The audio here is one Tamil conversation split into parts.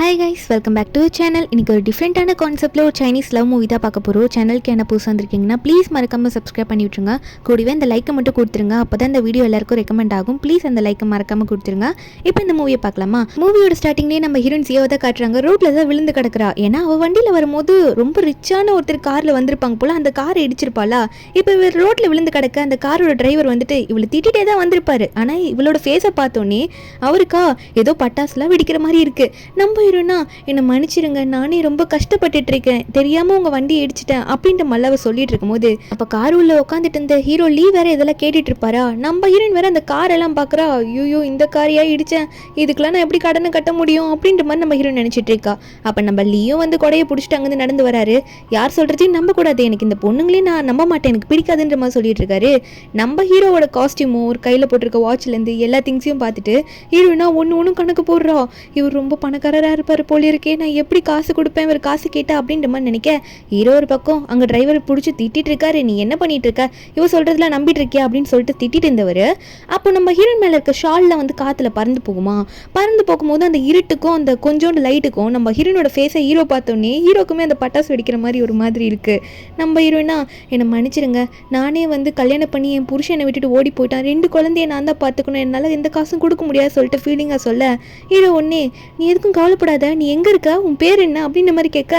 Hi guys, welcome back to channel. இன்றைக்கி ஒரு டிஃப்ரெண்ட்டான கான்செப்ட்டில் ஒரு சைனீஸ் லவ் மூவி தான் பார்க்க போகிறோம். சேனலுக்கு என்ன புதுசாக வந்திருக்கீங்கன்னா ப்ளீஸ் மறக்காமல் சப்ஸ்கிரைப் பண்ணி விட்டுருங்க. கூடவே இந்த லைக்கை மட்டும் கொடுத்துருங்க, அப்போ தான் இந்த வீடியோ எல்லாருக்கும் ரெக்கமெண்ட் ஆகும். ப்ளீஸ் அந்த லைக்கை மறக்காமல் கொடுத்துருங்க. இப்போ இந்த மூவியை பார்க்கலாமா? மூவியோட ஸ்டார்டிங்லேயே நம்ம ஹீரோயின் சியாவை தான் காட்டுறாங்க. ரோட்டில் தான் விழுந்து கிடக்குறா. ஏன்னா அவள் வண்டியில் வரும்போது ரொம்ப ரிச்சான ஒருத்தர் காரில் வந்திருப்பாங்க போல், அந்த காரை இடிச்சிருப்பாளா. இப்போ இவர் ரோட்டில் விழுந்து கிடக்க அந்த காரோட டிரைவர் வந்துட்டு இவளை திட்டிகிட்டே தான் வந்திருப்பாரு. ஆனால் இவளோட ஃபேஸை பார்த்தோன்னே அவருக்கா ஏதோ பட்டாசுலாம் வெடிக்கிற மாதிரி இருக்குது. நம்ம ஹீரோனா என்னை மன்னிச்சிருங்க, நானே ரொம்ப கஷ்டப்பட்டுட்டு இருக்கேன், தெரியாமல் உங்கள் வண்டி இடிச்சிட்டேன் அப்படின்ற மல்லாவை சொல்லிட்டு இருக்கும்போது அப்போ கார் உள்ள உட்காந்துட்டு இருந்த ஹீரோ லீ வேற இதெல்லாம் கேட்டுட்டு இருப்பாரா. நம்ம ஹீரோயின் வேற அந்த காரெல்லாம் பார்க்குறா. ஐயோ, இந்த காரையா இடித்தேன், இதுக்கெல்லாம் நான் எப்படி கடனை கட்ட முடியும் அப்படின்ற மாதிரி நம்ம ஹீரோயின் நினச்சிட்டு இருக்கா. அப்போ நம்ம லீயும் வந்து கொடையை பிடிச்சிட்டு அங்கேருந்து நடந்து வராரு. யார் சொல்கிறதையும் நம்பக்கூடாது, எனக்கு இந்த பொண்ணுங்களையும் நான் நம்ப மாட்டேன், எனக்கு பிடிக்காதுன்ற மாதிரி சொல்லிட்டு இருக்காரு. நம்ம ஹீரோவோட காஸ்டியூமும் ஒரு கையில் போட்டிருக்க வாட்ச்லேருந்து எல்லா திங்ஸையும் பார்த்துட்டு ஹீரோயினா ஒன்று கணக்கு போடுறா. இவர் ரொம்ப பணக்காரராக இருப்பார் போல இருக்கே, நான் எப்படி காசு கொடுப்பேன் இவர் காசு கேட்டா அப்படின்ற மாதிரி நினைக்க ஹீரோ ஒரு பக்கம் அங்கே டிரைவர் பிடிச்சி திட்டிட்டு இருக்காரு. நீ என்ன பண்ணிட்டு இருக்க, இவ சொல்றதுல நம்பிட்டு இருக்கியா அப்படின்னு சொல்லிட்டு திட்டிட்டு இருந்தவர். அப்போ நம்ம ஹீரோயின் மேலே இருக்க ஷாலில் வந்து காற்றுல பறந்து போகுமா. பறந்து போகும்போது அந்த இருட்டுக்கும் அந்த கொஞ்சோண்டு லைட்டுக்கும் நம்ம ஹீரோனோட ஃபேஸை ஹீரோ பார்த்தோன்னே ஹீரோக்குமே அந்த பட்டாசு வெடிக்கிற மாதிரி ஒரு மாதிரி இருக்கு. நம்ம ஹீரோயினா என்னை மன்னிச்சிருங்க, நானே வந்து கல்யாணம் பண்ணி என் புருஷனை விட்டுட்டு ஓடி போயிட்டான், 2 குழந்தைய நான் தான் பார்த்துக்கணும், என்னால் எந்த காசும் கொடுக்க முடியாது சொல்லிட்டு ஃபீலிங்காக சொல்ல ஹீரோ ஒன்னே நீ எதுக்கும் கவலைப்படாத, நீ எங்கே இருக்க, உன் பேர் என்ன அப்படின்ற மாதிரி கேட்க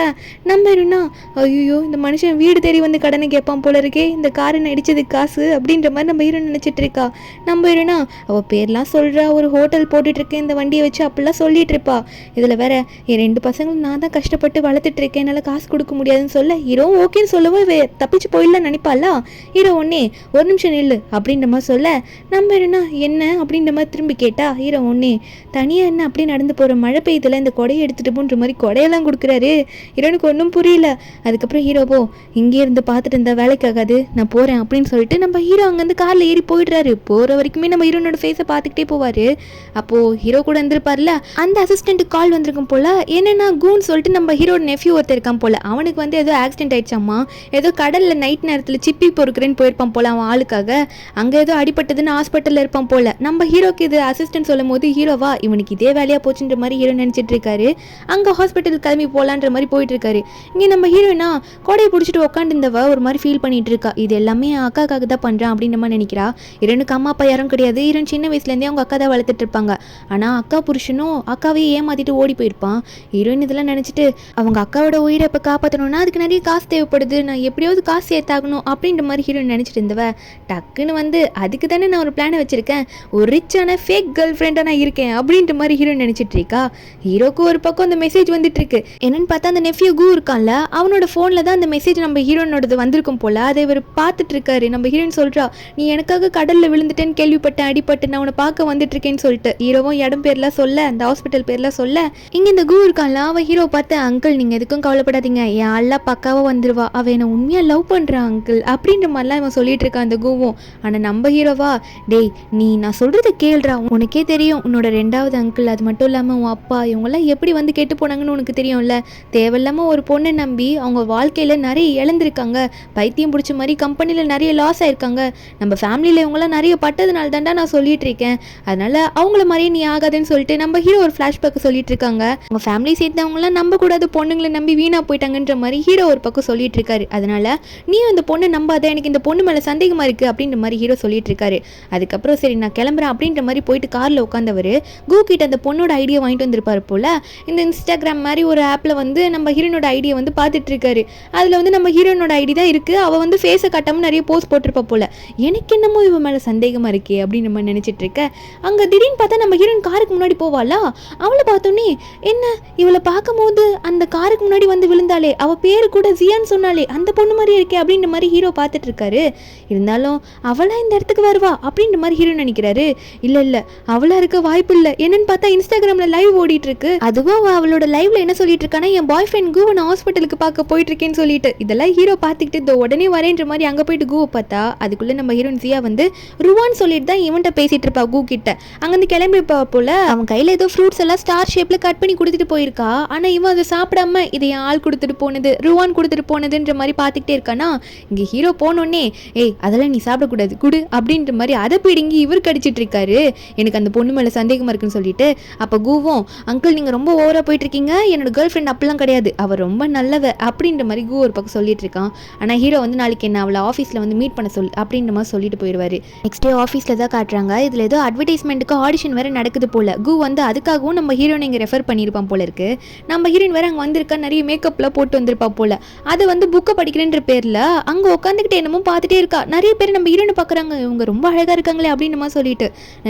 நம்ம ஹீரோனா ஐயோ இந்த மனுஷன் வீடு தேடி வந்து கடனை கேட்பான் போல இருக்கே, இந்த காரை அடிச்சதுக்கு காசு அப்படின்ற மாதிரி நம்ம ஹீரோ நினச்சிட்டு இருக்கா. நம்ம ஹீரோனா அவள் பேர்லாம் சொல்கிறா, ஒரு ஹோட்டல் போட்டுட்டு இருக்கேன் இந்த வண்டியை வச்சு அப்படிலாம் சொல்லிட்டு இருப்பா. இதில் வேற என் 2 பசங்களும் நான் தான் கஷ்டப்பட்டு வளர்த்துட்டு இருக்கேன், என்னால் காசு கொடுக்க முடியாதுன்னு சொல்ல ஹீரோ ஓகேன்னு சொல்லவோ தப்பிச்சு போயிடலாம் நினைப்பாளா. ஹீரோ ஒன்னே ஒரு நிமிஷம் நில்லு அப்படின்ற மாதிரி சொல்ல நம்ம ஹீரோனா என்ன அப்படின்ற மாதிரி திரும்பி கேட்டா ஹீரோ ஒன்னே தனியாக என்ன அப்படி நடந்து போகிற, மழை பெய்யுதுல இந்த கொடையை எடுத்துகிட்டு போன்ற மாதிரி கொடையெல்லாம் கொடுக்குறாரு. ஹீரோனுக்கு ஒன்றும் புரியல. அதுக்கப்புறம் ஹீரோவோ இங்கே இருந்து பார்த்துட்டு இருந்தா வேலைக்காகாது, நான் போகிறேன் அப்படின்னு சொல்லிட்டு நம்ம ஹீரோ அங்கேருந்து காரில் ஏறி போயிடுறாரு. போகிற வரைக்குமே நம்ம ஹீரோனோட ஃபேஸை பார்த்துக்கிட்டே போவார். அப்போது ஹீரோ கூட இருந்திருப்பார்ல அந்த அசிஸ்டண்ட்டுக்கு கால் வந்திருக்கும் போல். என்னென்னா கூன்னு சொல்லிட்டு நம்ம ஹீரோட நெஃப்யூ ஒருத்தர் இருக்கான் போல். அவனுக்கு வந்து ஏதோ ஆக்சிடென்ட் ஆயிடுச்சாம்மா, ஏதோ கடலில் நைட் நேரத்தில் சிப்பி பொறுக்கிறேன்னு போயிருப்பான் போல் அவன் ஆளுக்காக. அங்கே ஏதோ அடிபட்டதுன்னு ஹாஸ்பிட்டலில் இருப்பான் போல். நம்ம ஹீரோக்கு இது அசிஸ்டன்ட் சொல்லும் போது ஹீரோவா இவனுக்கு இதே வேலையாக போச்சுன்ற மாதிரி ஹீரோ நினச்சிட்டு இருக்காரு. அங்கே ஹாஸ்பிட்டலுக்கு கிளம்பி போகலான்ற மாதிரி போயிட்டு இருக்காரு. இங்கே நம்ம ஹீரோயினா கொடையை பிடிச்சிட்டு உட்காந்துருந்தவ ஒரு மாதிரி ஃபீல் பண்ணிட்டு இருக்கா. இது எல்லாமே அக்காக்காக தான் பண்ணுறான் அப்படின்ற மாதிரி நினைக்கிறா. ஹீரோனுக்கு அம்மா அப்பா யாரும் கிடையாது. ஹீரோன் சின்ன வயசுலேருந்தே அவங்க அக்கா தான் வளர்த்துட்டு இருப்பாங்க. ஆனால் அக்கா புருஷனும் அக்காவையே ஏமாத்திட்டு ஓடி போயிருப்பான். ஹீரோயின் இதெல்லாம் நினச்சிட்டு அவங்க அக்காவோட உயிரை இப்போ காப்பாற்றணும்னா அதுக்கு நிறைய காசு தேவைப்படுது, நான் எப்படியாவது காசு சேர்த்தாகணும் அப்படின்ற மாதிரி ஹீரோயின் நினச்சிட்டு இருந்தவ டக்குன்னு வந்து அதுக்கு தானே நான் ஒரு பிளானை வச்சிருக்கேன், ஒரு ரிச்சான ஃபேக் கேர்ள் ஃப்ரெண்டாக நான் இருக்கேன் அப்படின்ற மாதிரி ஹீரோயின் நினச்சிட்டு இருக்கா. ஹீரோக்கு ஒரு பக்கம் அந்த மெசேஜ் வந்துட்டு இருக்கு. என்னன்னு பார்த்தா அந்த நெஃப்யூ கூ இருக்கான்ல, அவனோட ஃபோனில் தான் அந்த மெசேஜ் நம்ம ஹீரோனோடது வந்திருக்கும் போல். அதை இவர் பார்த்துட்டு இருக்காரு. நம்ம ஹீரோயின் சொல்கிறா நீ எனக்காக கடலில் விழுந்துட்டேன்னு கேள்விப்பட்டேன், அடிப்பட்டு நான் உன்னை பார்க்க வந்துட்டு இருக்கேன்னு சொல்லிட்டு ஹீரோவும் இடம் பேர்லாம் சொல்ல அந்த ஹாஸ்பிட்டல் பேர்லாம் சொல்ல இங்கே இந்த கூ இருக்கான்ல அவன் ஹீரோ பார்த்து அங்கிள் நீங்கள் எதுக்கும் கவலைப்படாதீங்க, என் ஆள்லாம் பக்காவாக வந்துடுவா, அவன் என்னை உண்மையாக லவ் பண்ணுறான் அங்கிள் அப்படின்ற மாதிரிலாம் இவன் சொல்லிட்டு இருக்கான் அந்த கூவும். ஆனால் நம்ம ஹீரோவா டேய் நீ நான் சொல்கிறத கேள்றா, உனக்கே தெரியும் உன்னோட 2வது அங்கிள், அது மட்டும் இல்லாமல் உன் அப்பா இவங்கெல்லாம் எப்படி வந்து கெட்டு போனாங்கன்னு உனக்கு தெரியும்ல, தேவையில்லாமல் ஒரு பொண்ணை நம்பி அவங்க வாழ்க்கையில் நிறைய இழந்திருக்காங்க, பைத்தியம் பிடிச்ச மாதிரி கம்பெனியில் நிறைய லாஸ் ஆயிருக்காங்க, நம்ம ஃபேமிலியில் இவங்களாம் நிறைய பட்டதுனால தாண்டா நான் சொல்லிட்டு இருக்கேன், அதனால அவங்கள மாதிரியே நீ ஆகாதுன்னு சொல்லிட்டு நம்ம ஹீரோ ஒரு ஃப்ளாஷ்பேக் சொல்லிட்டு இருக்காங்க. அவங்க ஃபேமிலி சேர்த்தவங்களாம் நம்ப கூடாது, பொண்ணுங்களை நம்பி வீணா போயிட்டாங்கன்ற மாதிரி ஹீரோ ஒரு பக்கம் சொல்லிட்டு இருக்காரு. அதனால நீ அந்த பொண்ணை நம்பாத, எனக்கு இந்த பொண்ணு மேலே சந்தேகமாக இருக்குது அப்படின்ற மாதிரி ஹீரோ சொல்லிட்டு இருக்காரு. அதுக்கப்புறம் சரி நான் கிளம்புறேன் அப்படின்ற மாதிரி போயிட்டு காரில் உட்காந்தவர் கூ கிட்ட அந்த பொண்ணோட ஐடியா வாங்கிட்டு வந்திருப்பாரு போல. இந்த இன்ஸ்டாகிராம் மாதிரி ஒரு ஆப்பில் வந்து நம்ம ஹீரோனோட ஐடியை வந்து பார்த்துட்டு இருக்காரு. அதில் வந்து நம்ம ஹீரோனோட ஐடி தான் இருக்குது. அவள் வந்து ஃபேஸை கட்டாமல் நிறைய போஸ்ட் போட்டிருப்பா போல. எனக்கு என்னமோ இவன் மேலே சந்தேகமாக இருக்கே அப்படின்னு நம்ம நினச்சிட்டு இருக்க அங்கே திடீர்னு பார்த்தா நம்ம ஹீரோயின் காருக்கு முன்னாடி போவாளா. அவளை பார்த்தோன்னே என்ன இவளை பார்க்கும் போது அந்த காருக்கு முன்னாடி வந்து விழுந்தாலே அவள் பேரு கூட ஜியான்னு சொன்னாலே அந்த பொண்ணு மாதிரி இருக்கே அப்படின்ற மாதிரி ஹீரோ பார்த்துட்டு இருக்காரு. இருந்தாலும் அவளா இந்த இடத்துக்கு வருவா அப்படின்ற மாதிரி ஹீரோ நினைக்கிறாரு. இல்லை அவளா இருக்க வாய்ப்பு இல்லை. என்னன்னு பார்த்தா இன்ஸ்டாகிராமில் லைவ் ஓடிட்டு இருக்கு. அதுவும் அவளோட லைவ்ல என்ன சொல்லிட்டு இருக்கானா என் பாய் ஃப்ரெண்ட் கூவை நான் ஹாஸ்பிட்டலுக்கு பார்க்க போயிட்டு இருக்கேன்னு சொல்லிட்டு இதெல்லாம் ஹீரோ பார்த்துக்கிட்டு இந்த உடனே வரேன்ற மாதிரி அங்கே போயிட்டு கூவை பார்த்தா அதுக்குள்ளே நம்ம ஹீரோயின் ஜியா வந்து ருவான்னு சொல்லிட்டு தான் இவன்ட்ட பேசிட்டு இருப்பா கூ கிட்ட. அங்கேருந்து கிளம்பிப்பா போல. அவன் கையில் ஏதோ ஃப்ரூட்ஸ் எல்லாம் ஸ்டார் ஷேப்ல கட் பண்ணி கொடுத்துட்டு போயிருக்கா. ஆனால் இவன் அதை சாப்பிடாம இதை என் ஆள் கொடுத்துட்டு போனது ருவான் கொடுத்துட்டு போனதுன்ற மாதிரி பார்த்துக்கிட்டே இருக்கானா. இங்கே ஹீரோ போனோடனே ஏய் அதெல்லாம் நீ சாப்பிடக்கூடாது குடு அப்படின்ற மாதிரி அதை பிடுங்கி இவர் கடிச்சிட்டு இருக்காரு. எனக்கு அந்த பொண்ணு மேலே சந்தேகமாக இருக்குன்னு சொல்லிட்டு அப்போ கூவும் அங்கிள் நீங்கள் நீங்கள் ரொம்ப ஓவராக போயிட்டுருக்கீங்க, என்னோட கேர்ள் ஃப்ரெண்ட் அப்படிலாம் கிடையாது, அவள் ரொம்ப நல்லவ அப்படின்ற மாதிரி கு ஒரு பக்கம் சொல்லிட்டு இருக்கான். ஆனால் ஹீரோ வந்து நாளைக்கு என்ன அவளை ஆஃபீஸில் வந்து மீட் பண்ண அப்படின்ற மாதிரி சொல்லிட்டு போயிடுவார். நெக்ஸ்ட் டே ஆஃபீஸில் தான் காட்டுறாங்க. இதில் ஏதோ அட்வர்டைஸ்மெண்ட்டுக்கு ஆடிஷன் வேறு நடக்குது போல். கு வந்து அதுக்காகவும் நம்ம ஹீரோனை இங்கே ரெஃபர் பண்ணியிருப்பான் போல இருக்கு. நம்ம ஹீரோயின் வேறு அங்கே வந்திருக்கா, நிறைய மேக்கப்லாம் போட்டு வந்திருப்பா போல். அது வந்து புக்கை படிக்கிறேன்ற பேரில் அங்கே உட்காந்துக்கிட்டு என்னமோ பார்த்துட்டே இருக்கா. நிறைய பேர் நம்ம ஹீரோனை பார்க்குறாங்க, இவங்க ரொம்ப அழகாக இருக்காங்களே அப்படின்னு மாதிரி சொல்லிட்டு.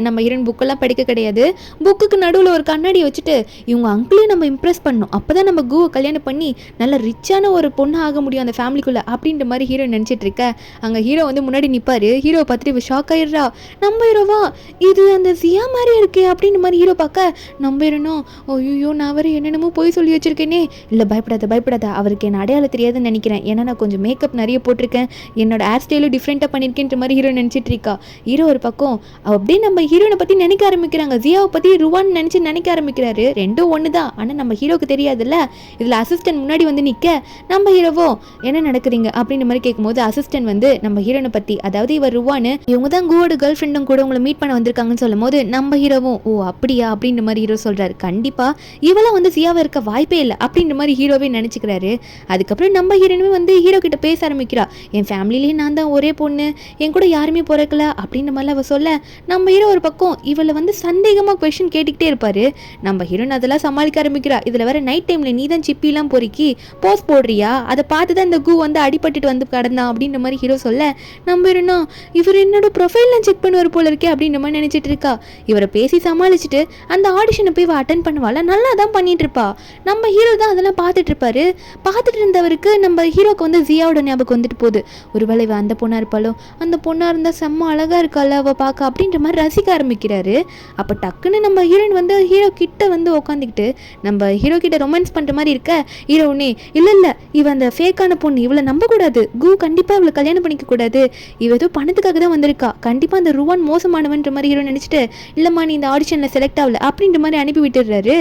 நம்ம ஹீரோயின் புக்கெல்லாம் படிக்க கிடையாது, புக்குக்கு நடுவில் ஒரு கண்ணாடியை வச்சுட்டு இவங்க அங்கிளையும் நம்ம இம்ப்ரெஸ் பண்ணணும், அப்போ தான் நம்ம குவை கல்யாணம் பண்ணி நல்ல ரிச்சான ஒரு பொண்ணு ஆக முடியும் அந்த ஃபேமிலிக்குள்ளே அப்படின்ற மாதிரி ஹீரோ நினச்சிட்டு இருக்க. அங்கே ஹீரோ வந்து முன்னாடி நிற்பார். ஹீரோவை பார்த்துட்டு இவ ஷாக் ஆயிடுறா. நம்ம ஹீரோவா இது அந்த சியா மாதிரி இருக்கே அப்படின்னு மாதிரி ஹீரோ பார்க்க நம்ம ஹீரோனோ ஐயோ நான் வேறு என்னென்னமோ போய் சொல்லி வச்சுருக்கேனே. இல்லை பயப்படாத பயப்படாத, அவருக்கு என்ன அடையாளம் தெரியாதுன்னு நினைக்கிறேன், ஏன்னா நான் கொஞ்சம் மேக்கப் நிறைய போட்டிருக்கேன், என்னோட ஹேர் ஸ்டைலும் டிஃப்ரெண்ட்டாக பண்ணியிருக்கேன்ற மாதிரி ஹீரோ நினச்சிட்டு இருக்கா. ஹீரோ ஒரு பக்கம் அப்படியே நம்ம ஹீரோனை பற்றி நினைக்க ஆரம்பிக்கிறாங்க. ஜியாவை பற்றி ருவான்னு நினைக்க ஆரம்பிக்கிறாரு. ரெண்டும் ஒன்று தான், ஆனால் நம்ம ஹீரோக்கு தெரியாதுல்ல. இதில் அசிஸ்டன்ட் முன்னாடி வந்து நிற்க நம்ம ஹீரோவோ என்ன நடக்குறீங்க அப்படின்ற மாதிரி கேட்கும்போது அசிஸ்டன்ட் வந்து நம்ம ஹீரோனை பற்றி, அதாவது இவர் ருவான்னு இவங்க தான் குவோட கேர்ள் ஃப்ரெண்டும் கூட உங்களை மீட் பண்ண வந்திருக்காங்கன்னு சொல்லும் போது நம்ம ஹீரோவும் ஓ அப்படியா அப்படின்ற மாதிரி ஹீரோ சொல்கிறாரு. கண்டிப்பாக இவெல்லாம் வந்து சியாவை இருக்க வாய்ப்பே இல்லை அப்படின்ற மாதிரி ஹீரோவே நினச்சிக்கிறாரு. அதுக்கப்புறம் நம்ம ஹீரோனுமே வந்து ஹீரோ கிட்ட பேச ஆரம்பிக்கிறா. என் ஃபேமிலிலேயே நான் தான் ஒரே பொண்ணு, என் கூட யாருமே பிறக்கல அப்படின்ற மாதிரிலாம் அவள் சொல்ல நம்ம ஹீரோ ஒரு பக்கம் இவளை வந்து சந்தேகமாக கொஸ்டின் கேட்டுக்கிட்டே இருப்பார். நம்ம ஹீரோன் அதெல்லாம் சமாளிக்க ஆரம்பிக்கிறா. இதில் வேற நைட் டைமில் நீ தான் சிப்பிலாம் பொறுக்கி போஸ்ட் போடுறியா, அதை பார்த்து தான் இந்த கு வந்து அடிபட்டுட்டு வந்து கடந்தான் அப்படின்ற மாதிரி ஹீரோ சொல்ல நம்ம ஹீரோனா இவர் என்னோட ப்ரொஃபைல்லாம் செக் பண்ணுவார் போல இருக்கே அப்படின்ற மாதிரி நினச்சிட்டு இருக்கா. இவரை பேசி சமாளிச்சுட்டு அந்த ஆடிஷனை போய் அட்டன் பண்ணுவாள், நல்லா தான் பண்ணிட்டு இருப்பா. நம்ம ஹீரோ தான் அதெல்லாம் பார்த்துட்டு இருப்பாரு. பார்த்துட்டு இருந்தவருக்கு நம்ம ஹீரோக்கு வந்து ஜியாவோட ஞாபகம் வந்துட்டு போகுது. ஒருவேளை இவ அந்த பொண்ணா இருப்பாளோ, அந்த பொண்ணா இருந்தால் செம்ம அழகா இருக்காள் அவள் பார்க்க அப்படின்ற மாதிரி ரசிக்க ஆரம்பிக்கிறாரு. அப்போ டக்குன்னு நம்ம ஹீரோயின் வந்து ஹீரோ கிட்ட வந்து உட்காந்துக்கிட்டு நம்ம ஹீரோ கிட்ட ரொமான்ஸ் பண்ணுற மாதிரி இருக்க ஹீரோ உடனே இல்லை இவ அந்த ஃபேக்கான பொண்ணு, இவளை நம்பக்கூடாது, கு கண்டிப்பாக இவளை கல்யாணம் பண்ணிக்க கூடாது, இவ ஏதோ பணத்துக்காக தான் வந்திருக்கா, கண்டிப்பாக அந்த ருவான் மோசமானவன்ற மாதிரி ஹீரோ நினச்சிட்டு இல்லைம்மா நீ இந்த ஆடிஷனில் செலக்ட் ஆகல அப்படின்ற மாதிரி அனுப்பி விட்டுடுறாரு.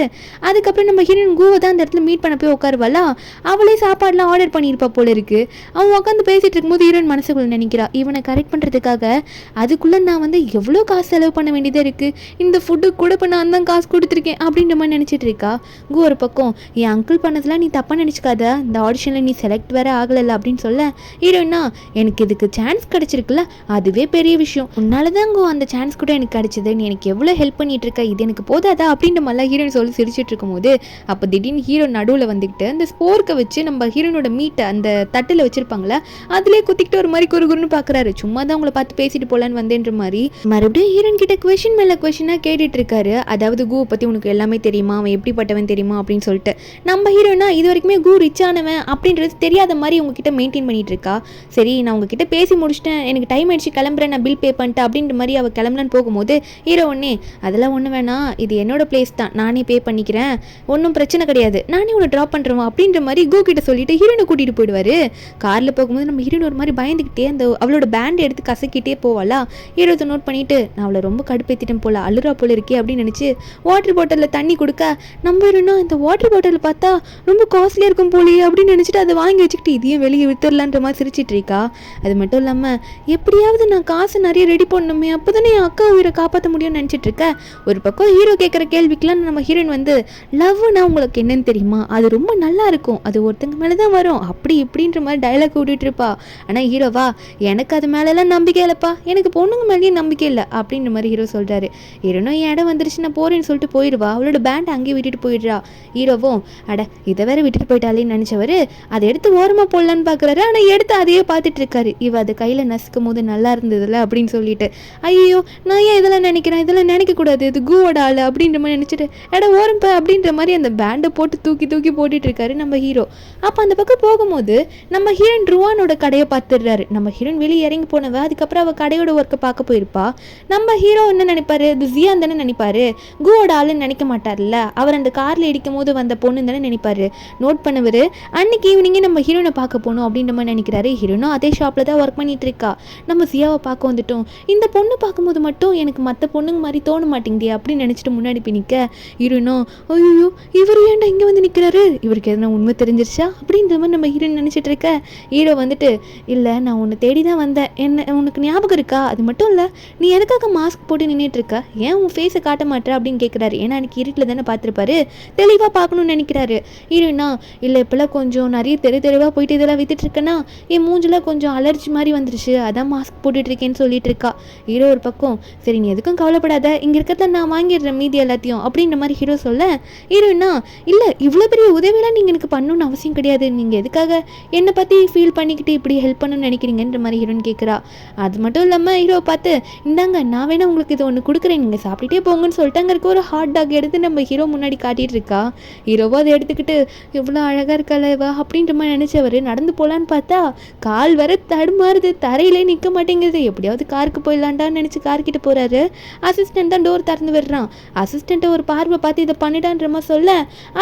அதுக்கப்புறம் நம்ம ஹீரோயின் குவை தான் அந்த இடத்துல மீட் பண்ண போய் உட்காருவாளா, அவளே சாப்பாடுலாம் ஆர்டர் பண்ணியிருப்பா போல இருக்கு. அவன் உட்காந்து பேசிட்டு இருக்கும்போது ஹீரோயின் மனசுக்குள்ள நினைக்கிறா இவனை கரெக்ட் பண்ணுறதுக்காக அதுக்குள்ளே நான் வந்து எவ்வளோ காசு செலவு பண்ண வேண்டியதாக இருக்குது, இந்த ஃபுட்டு கூட இப்போ நான் தான் காசு கொடுத்துருக்கேன் அப்படின்ற மாதிரி நினச்சிட்டு இருக்கா. கு ஒரு பக்கம் என் அங்கிள் பண்ணதெல்லாம் நீ தப்பாக நினச்சிக்காத, இந்த ஆடிஷனில் நீ செலக்ட் வேற ஆகலைல்ல அப்படின்னு சொல்ல ஹீரோயினா எனக்கு இதுக்கு சான்ஸ் கிடச்சிருக்குல்ல அதுவே பெரிய விஷயம், உன்னால தான் கு அந்த சான்ஸ் கூட எனக்கு கிடச்சிது, நீ எனக்கு எவ்வளோ ஹெல்ப் பண்ணிட்டு இருக்க, இது எனக்கு போதாதா அப்படின்ற மாதிரிலாம் ஹீரோயின் சொல்லி சிரிச்சிட்டு இருக்கும்போது அப்போ திடீர்னு ஹீரோ நடுவில் வந்துக்கிட்டு அந்த ஸ்போர்க்கை வச்சு நம்ம ஹீரோனோட மீட்டை அந்த தட்டில் வச்சிருப்பாங்களே அதிலே குத்திக்கிட்டு ஒரு மாதிரி குறுகுறுன்னு பார்க்குறாரு. சும்மா தான் உங்களை பார்த்து பேசிட்டு போகலான்னு வந்தேன்ற மாதிரி மறுபடியும் ஹீரோயின் கிட்ட கொஷின் மேலே கொஷினாக கேட்டுட்டு இருக்காரு. அதாவது குவை பற்றி உனக்கு எல்லாமே தெரியுமா, அவன் எப்படிப்பட்டவன் தெரியுமா அப்படின்னு சொல்லிட்டு நம்ம ஹீரோனா இது வரைக்குமே கு ரிச்சானவன் அப்படின்றது தெரியாத மாதிரி உங்ககிட்ட மெயின்டைன் பண்ணிட்டு இருக்கா. சரி நான் உங்ககிட்ட பேசி முடிச்சிட்டேன், எனக்கு டைம் ஆயிடுச்சு கிளம்புறேன், நான் பில் பே பண்ணிட்டேன் அப்படின்ற மாதிரி அவள் கிளம்பலான்னு போகும்போது ஹீரோ ஒன்னே அதெல்லாம் ஒன்றும் வேணாம், இது என்னோட பிளேஸ் தான், நானே பே பண்ணிக்கிறேன், ஒன்றும் பிரச்சனை கிடையாது, நானே உன்னை ட்ராப் பண்ணுறோம் அப்படின்ற மாதிரி கு கிட்ட சொல்லிட்டு ஹீரோனை கூட்டிகிட்டு போயிடுவார். காரில் போகும்போது நம்ம ஹீரோன் ஒரு மாதிரி பயந்துக்கிட்டே அந்த அவளோட பேண்டை எடுத்து கசக்கிட்டே போவாளா. ஹீரோத்தை நோட் பண்ணிட்டு நான் அவளை ரொம்ப கடுப்பேற்றிட்டேன் போல, அழுறா போல இருக்கே அப்படின்னு நினச்சி வாட்டர் பாட்டிலில் தண்ணி கொடுக்க நம்ம ஹீரோனா இந்த வாட்டர் பாட்டில் பார்த்தா ரொம்ப காஸ்ட்லியாக இருக்கும் போலே அப்படின்னு நினச்சிட்டு அதை வாங்கி வச்சுக்கிட்டு இதையும் வெளியே வித்துடலான்ற மாதிரி சிரிச்சிட்டு இருக்கா. அது மட்டும் இல்லாமல் எப்படியாவது நான் காசு நிறைய ரெடி பண்ணணுமே அப்போ தானே என் அக்கா உயிரை காப்பாற்ற முடியும்னு நினச்சிட்டு இருக்க. ஒரு பக்கம் ஹீரோ கேட்குற கேள்விக்கெல்லாம் நம்ம ஹீரோயின் வந்து லவ்னா உங்களுக்கு என்னன்னு தெரியுமா, அது ரொம்ப நல்லா இருக்கும், அது ஒருத்தங்க மேலே தான் வரும் அப்படி இப்படின்ற மாதிரி டைலாக் விட்டுட்டு இருப்பா. ஆனால் ஹீரோவா எனக்கு அது மேலெல்லாம் நம்பிக்கை இல்லைப்பா, எனக்கு பொண்ணுங்க மேலேயும் நம்பிக்கை இல்லை அப்படின்ற மாதிரி ஹீரோ சொல்கிறாரு. ஹீரோனும் என் இடம் வந்துருச்சு நான் போகிறேன்னு சொல்லிட்டு போயிடுவா. அவளோட பேண்ட் அங்கேயே விட்டுட்டு போயிடுறா. ஹீரோவும் அட இதை வேற விட்டுட்டு போயிட்டாலேன்னு நினச்சவர் அதை எடுத்து ஓரமாக போடலான்னு பார்க்குறாரு. ஆனால் எடுத்து அதையே பார்த்துட்டு இருக்காரு. இவ அதை கையில் நசுக்கும் போது நல்லா இருந்ததில்ல அப்படின்னு சொல்லிட்டு ஐயோ நான் ஏன் இதெல்லாம் நினைக்கிறேன், இதெல்லாம் நினைக்கக்கூடாது, இது குவோட ஆள் அப்படின்ற மாதிரி நினச்சிட்டு எட ஓரம்ப அப்படின்ற மாதிரி அந்த பேண்டை போட்டு தூக்கி தூக்கி போட்டுட்டு இருக்காரு நம்ம ஹீரோ. அப்போ அந்த பக்கம் போகும்போது நம்ம ஹீரோயின் ருவானோட கடையை பார்த்துடுறாரு. நம்ம ஹீரோயின் வெளியே இறங்கி போனவ அதுக்கப்புறம் அவள் கடையோட ஒர்க்கை பார்க்க போயிருப்பா. நம்ம ஹீரோ என்ன நினைப்பாரு, இது ஜியான் தானே நினைப்பாரு, குவோட ஆளுன்னு நினைக்க மாட்டார்ல, அவர் அந்த காரில் இடிக்கும் போது வந்த பொண்ணு தானே நினைப்பாரு. நோட் பண்ணவர் அன்னைக்கு ஈவினிங்கே நம்ம ஹீரோனை பார்க்க போகணும் அப்படின்ற மாதிரி நினைக்கிறாரு. ஹீரோனும் அதே ஷாப்பில் தான் ஒர்க் பண்ணிட்டு இருக்கா. நம்ம ஜியாவை பார்க்க வந்துட்டோம், இந்த பொண்ணு பார்க்கும்போது மட்டும் எனக்கு மற்ற பொண்ணுங்க மாதிரி தோண மாட்டேங்குதே அப்படின்னு நினச்சிட்டு முன்னாடி போய் நிற்க ஹீரோனும் ஐயோ இவர் ஏன்டா இங்கே வந்து நிற்கிறாரு, இவருக்கு எதனா உண்மை தெரிஞ்சிருச்சா அப்படின்ற மாதிரி நம்ம ஹீரோயின் நினச்சிட்டு இருக்க. ஹீரோ வந்துட்டு இல்லை நான் உன்னை தேடி தான் வந்தேன், என்ன உனக்கு ஞாபகம் இருக்கா, அது மட்டும் இல்லை நீ எதுக்காக மாஸ்க் போட்டு நின்றுட்டு இருக்க, ஏன் உன் ஃபேஸை காட்ட மாட்டேற அப்படின்னு கேட்குறாரு. ஏன்னா எனக்கு இருட்டில் தானே ஹீரோயினை பார்த்துருப்பாரு, தெளிவாக பார்க்கணும்னு நினைக்கிறாரு. ஹீரோயினா இல்லை இப்போல்லாம் கொஞ்சம் நிறைய தெளிவாக போயிட்டு இதெல்லாம் வித்துட்டு இருக்கேன்னா என் மூஞ்சில் கொஞ்சம் அலர்ஜி மாதிரி வந்துருச்சு, அதான் மாஸ்க் போட்டுட்ருக்கேன்னு சொல்லிட்டு இருக்கா. ஹீரோ ஒரு பக்கம் சரி நீ எதுக்கும் கவலைப்படாத, இங்கே இருக்கிறத நான் வாங்கிடுறேன் மீதி எல்லாத்தையும் அப்படின்ற மாதிரி ஹீரோ சொல்ல, ஹீரோயினா இல்லை இவ்வளோ பெரிய உதவியெல்லாம் நீங்கள் எனக்கு பண்ணணும்னு அவசியம் கிடையாது, நீங்கள் எதுக்காக என்னை பற்றி ஃபீல் பண்ணிக்கிட்டு இப்படி ஹெல்ப் பண்ணணும்னு நினைக்கிறீங்கன்ற மாதிரி ஹீரோயின் கேட்குறா. அது மட்டும் இல்லாமல் ஹீரோ பார்த்து இந்தாங்க நான் வேணா உங்களுக்கு இது ஒன்று கொடுக்குறேன், நீங்கள் சாப்பிட்டுட்டே போங்கன்னு சொல்லிட்டு அங்கே இருக்க ஒரு ஹாட் டாக் எடுத்து நம்ம ஹீரோ முன்னாடி காட்டிகிட்டு இருக்கா. ஹீரோவோ அதை எடுத்துக்கிட்டு எவ்வளோ அழகாக இருக்கலவா அப்படின்ற மாதிரி நினச்சவர் நடந்து போகலான்னு பார்த்தா கால் வர தடுமாறுது, தரையிலே நிற்க மாட்டேங்குது. எப்படியாவது காருக்கு போயிடலான்டான்னு நினச்சி கார்கிட்ட போகிறாரு. அசிஸ்டன்ட் தான் டோர் திறந்து விடுறான். அசிஸ்டண்ட்டை ஒரு பார்வை பார்த்து இதை பண்ணிட்டான்ற மாதிரி சொல்ல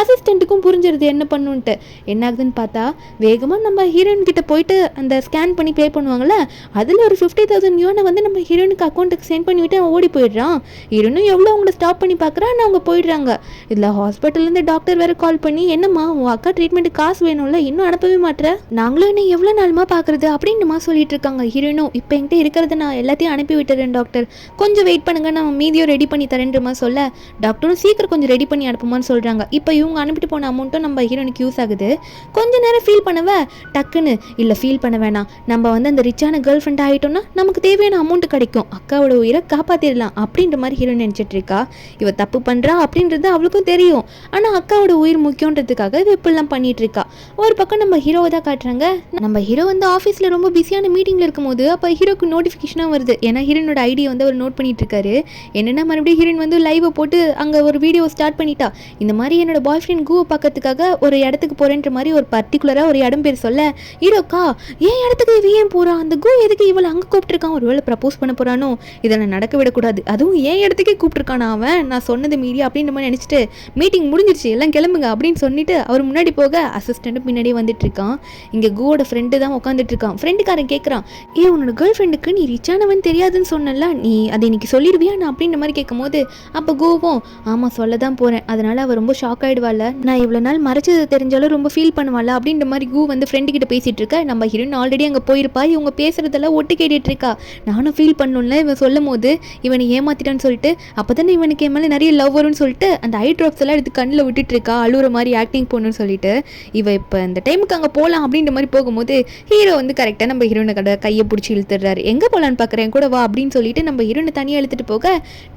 அசிஸ்டண்ட்டுக்கும் புரிஞ்சிருது என்ன பண்ணுன்ட்டு. என்ன ஆகுதுன்னு பார்த்தா வேகமாக நம்ம ஹீரோயின் கிட்ட போயிட்டு அந்த ஸ்கேன் பண்ணி பே பண்ணுவாங்கள்ல, அதில் ஒரு 50,000 யூனை வந்து நம்ம ஹீரோயினுக்கு அக்கௌண்ட்டுக்கு சென்ட் பண்ணிவிட்டு அவன் ஓடி போயிடுறான். ஹீரோனும் எவ்வளோ அவங்கள ஸ்டாப் பண்ணி பார்க்குறா, ஆனால் அவங்க போயிடுறாங்க. இதில் ஹாஸ்பிட்டல்லேருந்து டாக்டர் வேறு கால் பண்ணி என்னம்மா உன் அக்கா ட்ரீட்மெண்ட்டுக்கு காசு வேணும்ல, இன்னும் அனுப்பவே மாட்டேற, நாங்களும் என்ன எவ்வளோ நாளுமா பார்க்குறது அப்படின்னுமா சொல்லிட்டு இருக்காங்க. ஹீரோயினும் இப்போ என்கிட்ட இருக்கிறத நான் எல்லாத்தையும் அனுப்பி விட்டுறேன் டாக்டர், கொஞ்சம் வெயிட் பண்ணுங்க நான் மீதியும் ரெடி பண்ணி தரேன்றமா சொல்ல டாக்டரும் சீக்கிரம் கொஞ்சம் ரெடி பண்ணி அனுப்புமான்னு சொல்கிறாங்க. இப்போ இவங்க அனுப்பிட்டு போன அமௌண்ட்டும் நம்ம ஹீரோனுக்கு யூஸ் ஆகுது. கொஞ்ச நேரம் ஃபீல் பண்ணவ டக்குன்னு இல்லை ஃபீல் பண்ண வேணாம், நம்ம வந்து அந்த ரிச்சான கேர்ள் ஃப்ரெண்ட் ஆகிட்டோம்னா நமக்கு தேவையான அமௌண்ட் கிடைக்கும், அக்காவோட உயிரை காப்பாற்றிடலாம் அப்படின்ற மாதிரி ஹீரோயின் நினச்சிட்டு இருக்கா. இவ தப்பு பண்ணுறா அப்படின்றது அவளுக்கும் தெரியும், ஆனால் அக்காவோட உயிர் முக்கியன்றதுக்காக இவ இப்படிலாம் பண்ணிட்டு இருக்கா. ஒரு பக்கம் நம்ம ஹீரோவை தான் காட்டுறாங்க. நம்ம ஹீரோ வந்து ஆஃபீஸில் ரொம்ப பிஸியான மீட்டிங்கில் இருக்கும்போது அப்போ ஹீரோக்கு நோட்டிஃபிகேஷனாக வருது. ஏன்னா ஹீரோனோட ஐடியை வந்து அவர் நோட் பண்ணிட்டு இருக்காரு. என்னென்னா மறுபடியும் ஹீரோயின் வந்து லைவை போட்டு அங்கே ஒரு வீடியோ ஸ்டார்ட் பண்ணிட்டா. இந்த மாதிரி என்னோட பாய் ஃப்ரெண்ட் கூவை பார்க்கறதுக்காக ஒரு இடத்துக்கு போகிறேன்ற மாதிரி ஒரு பர்டிகுலராக ஒரு இடம் பேர் சொல்ல ஹீரோக்கா ஏன் இடத்துக்கு இவ ஏன் போகிறா, அந்த கூ எதுக்கு இவளை அங்கே கூப்பிட்டுருக்கான், ஒரு வேளை ப்ரப்போஸ் பண்ண போகிறானோ, இதை நான் நடக்க விடக்கூடாது, அதுவும் ஏன் இடத்துக்கே கூப்பிட்டுருக்கானா அவன், நான் சொன்னது மீறி அப்படின்ற மாதிரி நினச்சிட்டு மீட்டிங் முடிஞ்சிருச்சு எல்லாம் கிளம்புங்க அப்படின்னு சொல்லிட்டு அவர் முன்னாடி போக அசிஸ்டண்ட்டு பின்னாடியே வந்துட்டு இருக்கான். இங்கே கூவோட ஃப்ரெண்டு தான் உட்காந்துட்டு இருக்கான். ஃப்ரெண்டுக்காரன் கேட்குறான் உன்னோட கேர்ள் ஃப்ரெண்டுக்கு நீ ரிச்சானவன் தெரியாதுன்னு சொன்னல, நீ அதை இன்னைக்கு சொல்லிடுவியா நான் அப்படின்ற மாதிரி கேட்கும்போது அப்போ கோவும் ஆமாம் சொல்ல தான் போகிறேன், அதனால அவள் ரொம்ப ஷாக் ஆகிடுவாள், நான் இவ்வளோ நாள் மறைச்சது தெரிஞ்சாலும் ரொம்ப ஃபீல் பண்ணுவாள் அப்படின்ற மாதிரி கூ வந்து ஃப்ரெண்டு கிட்ட பேசிகிட்டு இருக்கா. நம்ம ஹீரோயின் ஆல்ரெடி அங்கே போயிருப்பா, இவங்க பேசுறதெல்லாம் ஒட்டு கேட்டுட்டு இருக்கா. நானும் ஃபீல் பண்ணணும்ல இவன் சொல்லும் போது இவனை ஏமாத்திட்டான்னு சொல்லிட்டு அப்போ தானே இவனுக்கு என் மேலே நிறைய லவ் வரும்னு சொல்லிட்டு அந்த ஐ ட்ராப்ஸ் எல்லாம் எடுத்து கண்ணில் விட்டுட்டு இருக்கா, அழுகிற மாதிரி ஆக்டிங் பண்ணணும்னு சொல்லிட்டு. இவ இப்போ இந்த டைமுக்கு அங்கே போகலாம் அப்படின்ற மாதிரி போகும்போது ஹீரோ வந்து கரெக்டாக நம்ம ஹீரோனை கையை பிடிச்சி இழுத்துடுறாரு. எங்கே போகலான்னு பார்க்குறேன் கூட வா அப்படின்னு சொல்லிட்டு நம்ம ஹீரோனை தனியாக இழுத்துட்டு போக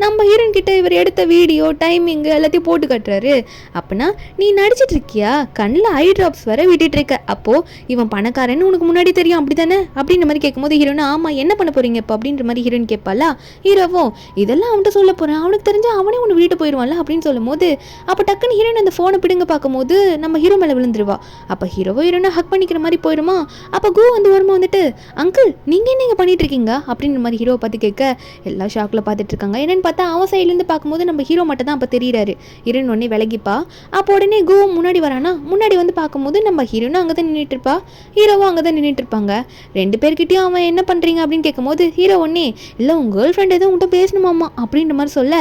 நம்ம ஹீரோயின் கிட்ட இவர் எடுத்த வீடியோ டைமிங்கு எல்லாத்தையும் போட்டு கட்டுறாரு. அப்படின்னா நீ நடிச்சிட்டு இருக்கியா, கண்ணில் ஐ ட்ராப்ஸ் வர விட்டுட்டு இருக்க, அப்போ இவன் பணக்காரன்னு உனக்கு முன்னாடி தெரியும் அப்படி தானே அப்படின்ற மாதிரி கேட்கும்போது ஹீரோனா ஆமாம் என்ன பண்ண போறீங்க இப்போ அப்படின்ற மாதிரி ஹீரோயின் கேட்பாளா. ஹீரோவும் இதெல்லாம் அவன்கிட்ட சொல்ல போகிறேன், அவனுக்கு தெரிஞ்சா அவனே உன்னை வீட்டு போயிடுவான்ல அப்படின்னு சொல்லும் போது அப்போ டக்குன்னு ஹீரோயின் அந்த ஃபோனை பிடுங்க பார்க்கும்போது நம்ம ஹீரோ மேலே விழுந்துருவா. அப்போ ஹீரோனா ஹக் பண்ணிக்கிற மாதிரி போயிடுமா. அப்போ கூ வந்து வருமா வந்துட்டு அங்கிள் நீங்கள் என்ன இங்கே பண்ணிட்டு இருக்கீங்க அப்படின்ற மாதிரி ஹீரோவை பார்த்து கேட்க எல்லா ஷாக்கில் பார்த்துட்டு இருக்காங்க. என்னன்னு பார்த்தா அவன் சைட்லேருந்து பார்க்கும்போது நம்ம ஹீரோ மட்டும் தான் அப்போ தெரியுறாரு. ஹீரோயின் உடனே விலகிப்பா. அப்போ உடனே கூ முன்னாடி வரானா, முன்னாடி வந்து பார்க்கும்போது நம்ம ஹீரோனும் அங்கே தான் நின்றுட்டு இருப்பா, ஹீரோவும் அங்கே தான் நின்றுட்டு இருப்பாங்க. ரெண்டு பேர்கிட்டையும் அவன் என்ன பண்ணுறீங்க அப்படின்னு கேட்கும்போது ஹீரோ ஒன்னே இல்லை உங்கள் கேர்ள் ஃப்ரெண்ட் எதுவும் உங்கள்கிட்ட பேசணுமாம்மா அப்படின்ற மாதிரி சொல்ல,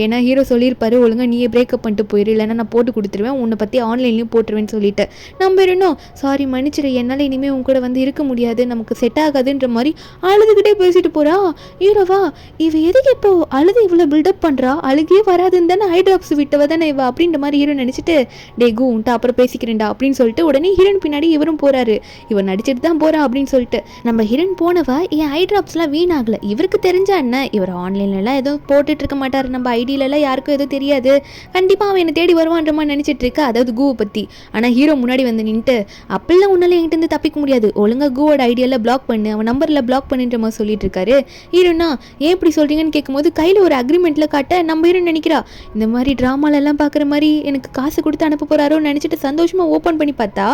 ஏன்னா ஹீரோ சொல்லியிருப்பாரு ஒழுங்காக நீயே பிரேக்கப் பண்ணிட்டு போயிரு இல்லைன்னா நான் போட்டு கொடுத்துருவேன், உன்னை பற்றி ஆன்லைன்லேயும் போட்டுருவேன்னு சொல்லிட்டு. நம்ம இருந்தோம் சாரி மன்னிச்சிரு என்னால் இனிமேல் உங்க கூட வந்து இருக்க முடியாது, நமக்கு செட் ஆகாதுன்ற மாதிரி அழுதுகிட்டே பேசிட்டு போகிறா. ஹீரோவா இவ எதுக்கு இப்போ அழுது இவ்வளோ பில்டப் பண்ணுறா, அழுகே வராதுன்னு தானே ஐ ட்ராப்ஸ் விட்டவ தானே இவ அப்படின்ற மாதிரி ஹீரோ நினச்சிட்டு டே கூ உன்ட்டு அப்புறம் பேசிக்கிறேன்டா அப்படின்னு சொல்லிட்டு உடனே ஹீரோயின் பின்னாடி இவரும் போகிறாரு. இவர் நடிச்சிட்டு தான் போகிறா அப்படின்னு சொல்லிட்டு நம்ம ஹீரோயின் போனவா என் ஐ ட்ராப்ஸ்லாம் வீணாகலை, இவருக்கு தெரிஞ்சா என்ன, இவர் ஆன்லைன்லலாம் எதுவும் போட்டுட்டு இருக்க மாட்டார், நம்ம ஐடியிலலாம் யாருக்கும் எதுவும் தெரியாது, கண்டிப்பாக அவன் என்னை தேடி வருவான்ற மாதிரி நினச்சிட்டு இருக்கா, அதாவது கூவை பற்றி. ஆனால் ஹீரோ முன்னாடி வந்து நின்றுட்டு அப்பெல்லாம் உன்னால என்கிட்ட இருந்து தப்பிக்க முடியாது, ஒழுங்காக கூவோட ஐடியாவில் பிளாக் பண்ணு, அவன் நம்பரில் பிளாக் பண்ணுன்ற மாதிரி சொல்லிட்டு இருக்காரு. ஹீரோனா ஏன் இப்படி சொல்கிறீங்கன்னு கேட்கும்போது கையில் ஒரு அக்ரிமெண்ட்டில் காட்ட நம்ம ஹீரோ நினைக்கிறா இந்த மாதிரி ட்ராமாலெல்லாம் பார்க்குற மாதிரி எனக்கு காசு கொடுத்து அனுப்ப போகிறாரோன்னு நினச்சிட்டு சந்தோஷமாக ஓப்பன் பண்ணி பார்த்தா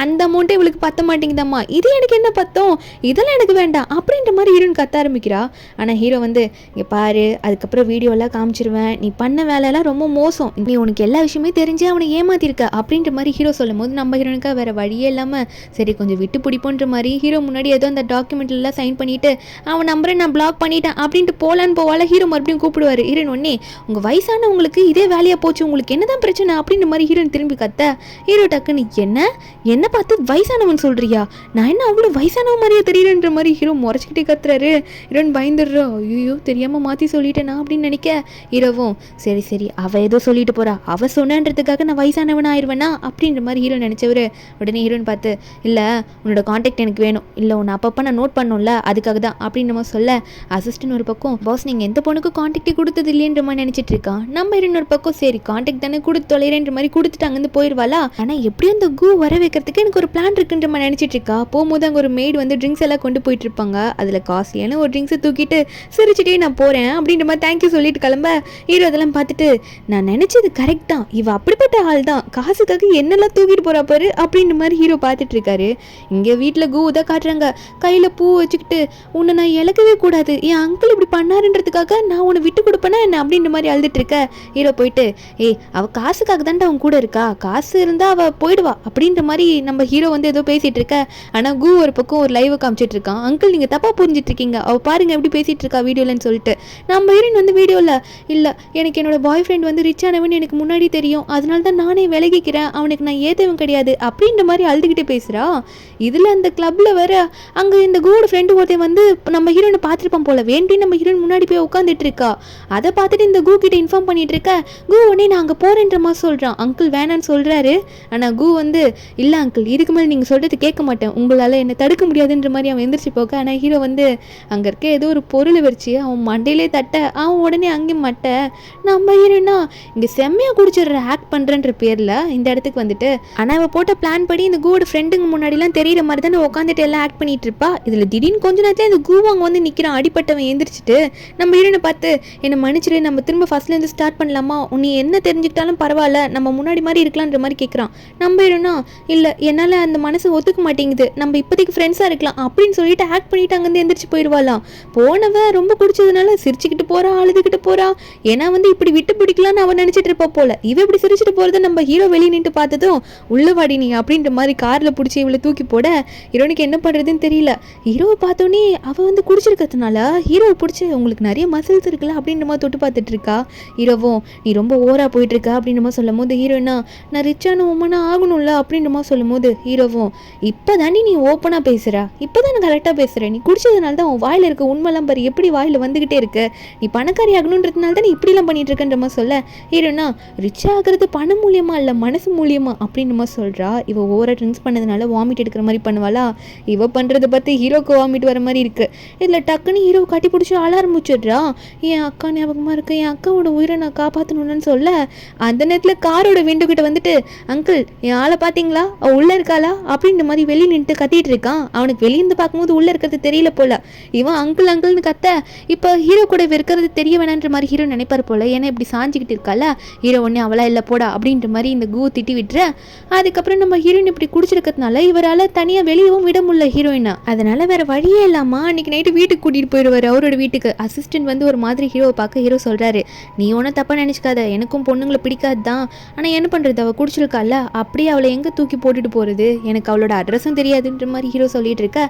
அந்த அமௌண்ட்டே இவளுக்கு பத்த மாட்டேங்குதாம்மா, இது எனக்கு என்ன பத்தம், இதெல்லாம் எனக்கு வேண்டாம் அப்படின்ற மாதிரி ஹீரோன்னு கத்த ஆரம்பிக்கிறா. ஆனால் ஹீரோ வந்து இங்கே பாரு அதுக்கப்புறம் வீடியோலாம் காமிச்சிருவேன், நீ பண்ண வேலையெல்லாம் ரொம்ப மோசம், நீ உனக்கு எல்லா விஷயமே தெரிஞ்சு அவனை ஏமாத்திருக்க அப்படின்ற மாதிரி ஹீரோ சொல்லும் போது நம்ம ஹீரோனுக்கா வேறு வழியே இல்லாமல் சரி கொஞ்சம் விட்டு பிடிப்போன்ற மாதிரி ஹீரோ முன்னாடி ஏதோ அந்த டாக்குமெண்ட்லாம் சைன் பண்ணிவிட்டு அவன் நம்பரை நான் பிளாக் பண்ணிட்டேன் அப்படின்ட்டு போகலான்னு போவால ஹீரோ மறுபடியும் கூப்பிடுவார். ஹீரோன் ஒன்னே உங்கள் வயசானவங்களுக்கு இதே வேலையாக போச்சு, உங்களுக்கு என்னதான் பிரச்சனை அப்படின்ற மாதிரி ஹீரோன் திரும்பி கத்த ஹீரோ டக்குன்னு என்ன பார்த்து வயசானவன் சொல்கிறியா, நான் என்ன அவ்வளோ வயசானவன் மாதிரியே தெரியலன்ற மாதிரி ஹீரோ முறைச்சிக்கிட்டே கத்துறாரு. ஹீரோன் பயந்துடுறா, ஐயோ தெரியாமல் மாற்றி சொல்லிட்டேனா அப்படின்னு நினைக்க ஹீரோவும் சரி அவள் ஏதோ ஏதோ சொல்லிட்டு போறா, அவ சொன்னன்றதுக்காக நான் வயசானவன் ஆயிடுவேனா அப்படின்ற மாதிரி ஹீரோ நினைச்சவரு உடனே ஹீரோயின் பார்த்து, இல்லை உன்னோட காண்டாக்ட் எனக்கு வேணும், இல்லை உன்னை அப்பப்போ நான் நோட் பண்ணோம்ல அதுக்காக தான் அப்படின்ற மாதிரி சொல்ல, அசிஸ்டன்ட் ஒரு பக்கம் பாஸ் நீங்கள் எந்த பொண்ணுக்கும் காண்டாக்டே கொடுத்தது இல்லைன்ற மாதிரி நினச்சிட்டு இருக்கான். நம்ம ஹீரோயின் ஒரு பக்கம் சரி காண்டாக்ட் தானே கொடுத்து தொலைறேன்ற மாதிரி கொடுத்துட்டு அங்கேருந்து போயிடுவாளா. ஆனால் எப்படியும் அந்த கூ வர வைக்கிறதுக்கு எனக்கு ஒரு பிளான் இருக்குன்ற மாதிரி நினச்சிட்டு இருக்கா. போகும்போது அங்கே ஒரு மெய்டு வந்து ட்ரிங்க்ஸ் எல்லாம் கொண்டு போயிட்டு இருப்பாங்க. அதில் காஸ்ட்லியான ஒரு ட்ரிங்க்ஸை தூக்கிட்டு சிரிச்சுட்டே நான் போகிறேன் அப்படின்ற மாதிரி தேங்க்யூ சொல்லிட்டு கிளம்ப ஹீரோ அதெல்லாம் பார்த்துட்டு நான் நினச்சது கரெக்ட் தான், இவ அப்படிப்பட்ட ஆள் தான், காசுக்காக என்னெல்லாம் தூக்கிட்டு போறா பாரு அப்படின்ற மாதிரி ஹீரோ பார்த்துட்டு இருக்காரு. இங்கே வீட்டில் கூ தான் காட்டுறாங்க, கையில் பூ வச்சுக்கிட்டு உன்னை நான் இழக்கவே கூடாது, என் அங்கிள் இப்படி பண்ணாருன்றதுக்காக நான் உன்னை விட்டு கொடுப்பேனா என்ன அப்படின்ற மாதிரி அழுதுட்டு இருக்க. ஹீரோ போயிட்டு அவள் காசுக்காக தான்டா அவன் கூட இருக்கா, காசு இருந்தால் அவள் போயிடுவா அப்படின்ற மாதிரி நம்ம ஹீரோ வந்து ஏதோ பேசிகிட்டு இருக்க. ஆனால் கூ ஒரு பக்கம் ஒரு லைவை காமிச்சிட்டு இருக்கான். அங்கிள் நீங்கள் தப்பாக புரிஞ்சிட்டு இருக்கீங்க, அவள் பாருங்க எப்படி பேசிகிட்டு இருக்கா வீடியோலன்னு சொல்லிட்டு. நம்ம ஹீரோயின் வந்து வீடியோவில் இல்லை எனக்கு என்னோட பாய் ஃப்ரெண்ட் வந்து ரிச் ஆனவன் எனக்கு முன்னாடி தெரியும், அதனால தான் நானே விலகிக்கிறேன், அவனுக்கு நான் ஏற்றவன் கிடையாது அப்படின்ற மாதிரி அழுதுகிட்டே பேசுகிறா. இதில் அந்த கிளப்பில் வர அங்கே இந்த கூட ஃப்ரெண்டு ஒருத்தன் வந்து நம்ம ஹீரோனை பார்த்துருப்பான் போல, வேண்டி நம்ம ஹீரோயின் முன்னாடி போய் உட்காந்துட்டு இருக்கா. அதை பார்த்துட்டு இந்த கூ கிட்ட இன்ஃபார்ம் பண்ணிட்டு இருக்க. கூ உடனே நான் அங்கே போகிறேன்ற மாதிரி சொல்கிறான். அங்கிள் வேணான்னு சொல்கிறாரு. ஆனால் கூ வந்து இல்லை அங்கிள் இதுக்கு மேலே நீங்கள் சொல்கிறது கேட்க மாட்டேன், உங்களால் என்னை தடுக்க முடியாதுன்ற மாதிரி அவன் எந்திரிச்சு போக. ஆனால் ஹீரோ வந்து அங்கே இருக்க ஏதோ ஒரு பொருளை வச்சு அவன் மண்டையிலே தட்ட, அவன் உடனே அங்கேயும் மட்ட. நம்ம ஹீரோனா இங்கே செம்மையாக குடிச்சிடுற ஆக்ட் பண்ணுறன்ற பேரில் இந்த இடத்துக்கு வந்துட்டு, ஆனால் அவள் போட்ட பிளான் படி இந்த கூவோட ஃப்ரெண்டுங்க முன்னாடிலாம் தெரியிற மாதிரி தானே உட்காந்துட்டு எல்லாம் ஆக்ட் பண்ணிட்டு இருப்பா. இதில் திடீர்னு கொஞ்ச நேரத்தில் இந்த கூ அங்கே வந்து நிற்கிறான் அடிப்பட்டவன் எந்திரிச்சிட்டு. நம்ம ஹீரோனை பார்த்து என்னை மன்னிச்சிரு, நம்ம திரும்ப ஃபர்ஸ்ட்லேருந்து ஸ்டார்ட் பண்ணலாமா, நீ என்ன தெரிஞ்சுக்கிட்டாலும் பரவாயில்ல, நம்ம முன்னாடி மாதிரி இருக்கலான்ற மாதிரி கேட்குறான். நம்ம ஹீரோனா இல்லை என்னால் அந்த மனசு ஒத்துக்க மாட்டேங்குது, நம்ம இப்போதைக்கு ஃப்ரெண்ட்ஸாக இருக்கலாம் அப்படின்னு சொல்லிட்டு ஆக்ட் பண்ணிட்டு அங்கேருந்து எந்திரிச்சு போயிடுவாளாம். போனவ ரொம்ப குடிச்சதுனால சிரிச்சுக்கிட்டு போறா, அழுதுகிட்டு போறா. ஏன்னா வந்து இப்படி விட்டு பிடிக்கலான்னு அவன் நினைச்சிட்டு இருப்பா போல. இவ இப்படி சிரிச்சுட்டு போறத நம்ம ஹீரோ வெளியே நின்று பார்த்ததும் உள்ளவாடி நீ அப்படின்ற மாதிரி கார்ல பிடிச்சி இவளை தூக்கி போட ஹீரோனுக்கு என்ன பண்றதுன்னு தெரியல. ஹீரோவை பார்த்தோன்னே அவ வந்து குடிச்சிருக்கிறதுனால ஹீரோவை பிடிச்சி உங்களுக்கு நிறைய மசில்ஸ் இருக்குல்ல அப்படின்ற மாதிரி தொட்டு பார்த்துட்டு இருக்கா. ஹீரோவும் நீ ரொம்ப ஓவரா போயிட்டு இருக்க அப்படின்ற மாதிரி சொல்லும் போது ஹீரோனா நான் ரிச்சான உமனா ஆகணும்ல அப்படின்ற மாதிரி சொல்லும் போது ஹீரோவும் இப்போதாண்டி நீ ஓப்பனா பேசுற, இப்போதான் கரெக்டா பேசுற, நீ குடிச்சதுனால தான் உன் வாயில இருக்க உண்மைலாம் பாரு எப்படி வாயில வந்துகிட்டே இருக்கு, நீ பணக்காரி ஆகணுன்றதுனால தான் நீ இப்படிலாம் பண்ணிட்டு இருக்கன்ற மாதிரி சொல்ல ஹீரோனா ரிச் ஆகிறது பணம் மூலியமா இல்லை மனசு மூலியமா அப்படின்ற மாதிரி சொல்றா. இவ ஓவரா ட்ரிங்க்ஸ் பண்ணதுனால வாமிட் எடுக்கிற மாதிரி பண்ணுவாளா. இவ பண்றதை பார்த்து ஹீரோக்கு வாமிட் வர மாதிரி இருக்கு. இதுல டக்குன்னு ஹீரோ கட்டி பிடிச்சி அழ ஆரம்பிச்சிடுறா. என் அக்கா ஞாபகமா இருக்கு, என் அக்காவோட உயிரை நான் காப்பாற்றணும்னு சொல்ல அந்த நேரத்தில் காரோட விண்டோ கிட்ட வந்துட்டு அங்கிள் என் ஆளை பார்த்தீங்களா, அவ உள்ள இருக்காளா அப்படின்ற மாதிரி வெளியே நின்று கத்திட்டு இருக்கான். அவனுக்கு வெளியிருந்து பார்க்கும்போது உள்ள இருக்கிறது தெரியல போல. இவன் அங்கிள் அங்கிள்னு கத்த இப்போ ஹீரோ கூட இருக்கிறது தெரிய வேணான்ற மாதிரி ஹீரோ நினைப்பார் போல. ஏன்னா இப்படி சாஞ்சிக்கிட்டு இருக்கால. ஹீரோ ஒன்னே அவளா இல்லை போடா அப்படின்ற மாதிரி இந்த கூ திட்டி விட்டுற. அதுக்கப்புறம் நம்ம ஹீரோயின் இப்படி குடிச்சிருக்கிறதுனால இவரால் தனியாக வெளியவும் விட முடியல ஹீரோயினா. அதனால வேற வழியே இல்லாமா அன்னைக்கு நைட்டு வீட்டுக்கு கூட்டிட்டு போயிடுவார் அவரோட வீட்டுக்கு. அசிஸ்டன்ட் வந்து ஒரு மாதிரி ஹீரோவை பார்க்க ஹீரோ சொல்றாரு நீ ஒன்றும் தப்பா நினைச்சுக்காத, எனக்கும் பொண்ணுங்களை பிடிக்காது தான், ஆனால் என்ன பண்றது அவள் குடிச்சிருக்கால, அப்படியே அவளை எங்கே தூக்கி போட்டுட்டு போறது, எனக்கு அவளோட அட்ரஸும் தெரியாதுன்ற மாதிரி ஹீரோ சொல்லிட்டு இருக்க.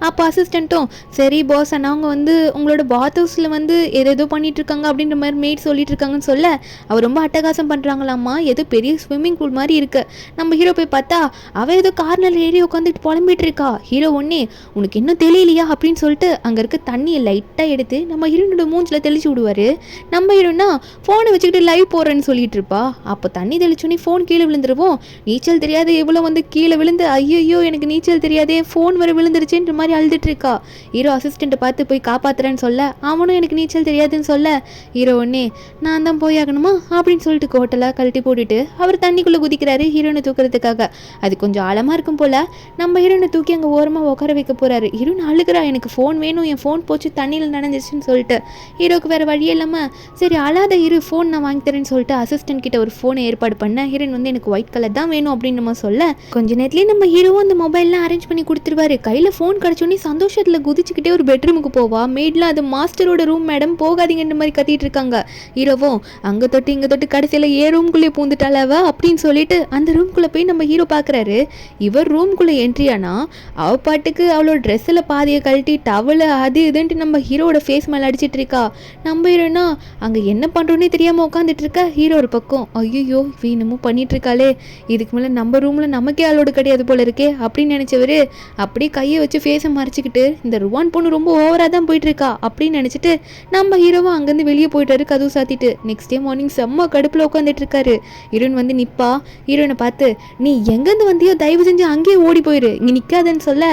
அப்போ அசிஸ்டண்ட்டும் சரி பாஸ் அவங்க வந்து உங்களோட பாத் ஹவுஸில் வந்து ஏதோ பண்ணிட்டு இருக்காங்க அப்படின்ற மாதிரி மெய்ட் சொல்லிட்டு இருக்காங்கன்னு சொல்ல அவள் ரொம்ப அட்டகாசம் பண்ணுறாங்களாம்மா, ஏதோ பெரிய ஸ்விம்மிங் பூல் மாதிரி இருக்கு. நம்ம ஹீரோ போய் பார்த்தா அவள் ஏதோ கார்னர் ஏறி உட்காந்துட்டு புலம்பிட்டு இருக்கா. ஹீரோ ஒன்னே உனக்கு இன்னும் தெரியலையா அப்படின்னு சொல்லிட்டு அங்கே இருக்க தண்ணியை லைட்டாக எடுத்து நம்ம ஹீரோனோட மூஞ்சில் தெளிச்சு விடுவார். நம்ம ஹீரோனா ஃபோனை வச்சுக்கிட்டு லைவ் போடுறேன்னு சொல்லிட்டு இருப்பா. அப்போ தண்ணி தெளிச்சோன்னே ஃபோன் கீழே விழுந்துருவோம். நீச்சல் தெரியாத எவ்வளோ வந்து கீழே விழுந்து ஐயோ எனக்கு நீச்சல் தெரியாதே ஃபோன் வர விழுந்துருச்சுன்ற மாதிரி அழுதுட்டு இருக்கா. ஹீரோ அசிஸ்டண்ட்டை பார்த்து போய் காப்பாத்துறேன்னு சொல்ல அவனும் எனக்கு நீச்சல் தெரியாதுன்னு சொல்ல ஹீரோ ஒன்னே நான் தான் போய் ஆகணுமா அப்படின்னு சொல்லிட்டு கோட்டெல்லாம் கழட்டி போட்டுட்டு அவர் தண்ணிக்குள்ளே குதிக்கிறாரு ஹீரோனை தூக்குறதுக்காக. அது கொஞ்சம் ஆழமாக இருக்கும் போல். நம்ம ஹீரோனை தூக்கி அங்கே ஓரமாக உட்கார வைக்க போகிறாரு. ஹீரோன் அழுகிறா எனக்கு ஃபோன் வேணும், என் ஃபோன் போச்சு தண்ணியில் நனைஞ்சிச்சுன்னு சொல்லிட்டு. ஹீரோக்கு வேறு வழியே இல்லாமல் சரி அழாத ஹீரோ ஃபோன் நான் வாங்கி தரேன்னு சொல்லிட்டு அசிஸ்டன்ட் கிட்ட ஒரு ஃபோனை ஏற்பாடு பண்ண. ஹீரோன் வந்து எனக்கு ஒயிட் கலர் தான் வேணும் அப்படின்னு நம்ம சொல்ல கொஞ்ச நேரத்துலேயே நம்ம ஹீரோவும் அந்த மொபைல்லாம் அரேஞ்ச் பண்ணி கொடுத்துருவாரு. கையில் ஃபோன் கிடச்சோன்னே சந்தோஷத்தில் குதிச்சுக்கிட்டே ஒரு பெட்ரூமுக்கு போவா. மெய்ட்லாம் அது மாஸ்டரோட ரூம் மேடம் போகாதீங்கன்ற மாதிரி கத்திட்டு இருக்காங்க. ஹீரோவும் அங்கே தொட்டு இங்கே தொட்டு கடைசியில் ரூம்குள்ளே பூந்துட்டாளவ அப்படின்னு சொல்லிட்டு அந்த ரூம்குள்ளே போய் நம்ம ஹீரோ பார்க்குறாரு. இவர் ரூம்குள்ளே என்ட்ரி ஆனா அவ பாட்டுக்கு அவளோட ட்ரெஸ்ஸில் பாதியை கழட்டி டவலை அது இதுன்ட்டு நம்ம ஹீரோட ஃபேஸ் மேலே அடிச்சிட்டு இருக்கா. நம்ம ஹீரோனா அங்கே என்ன பண்ணுறோன்னே தெரியாமல் உட்காந்துட்டு இருக்க. ஹீரோ ஒரு பக்கம் ஐயோ இன்னமும் பண்ணிட்டு இருக்காளே, இதுக்கு மேலே நம்ம ரூமில் நமக்கே ஆளோடு கிடையாது போல இருக்கே அப்படின்னு நினச்சவர் அப்படியே கையை வச்சு ஃபேஸை மறைச்சிக்கிட்டு இந்த ருவான் பொண்ணு ரொம்ப ஓவராக தான் போயிட்டு இருக்கா அப்படின்னு நினச்சிட்டு நம்ம ஹீரோவும் அங்கேருந்து வெளியே போயிட்டாரு கதவு சாத்திட்டு. நெக்ஸ்ட் டே மார்னிங் செம்ம கடுப்பில் உட்காந்துட்டு இருக்காரு. ஹீரோயின் வந்து நிப்பா. ஹீரோயினை பார்த்து நீ எங்கேருந்து வந்தியோ தயவு செஞ்சு அங்கேயே ஓடி போயிரு, இங்கே நிற்காதுன்னு சொல்ல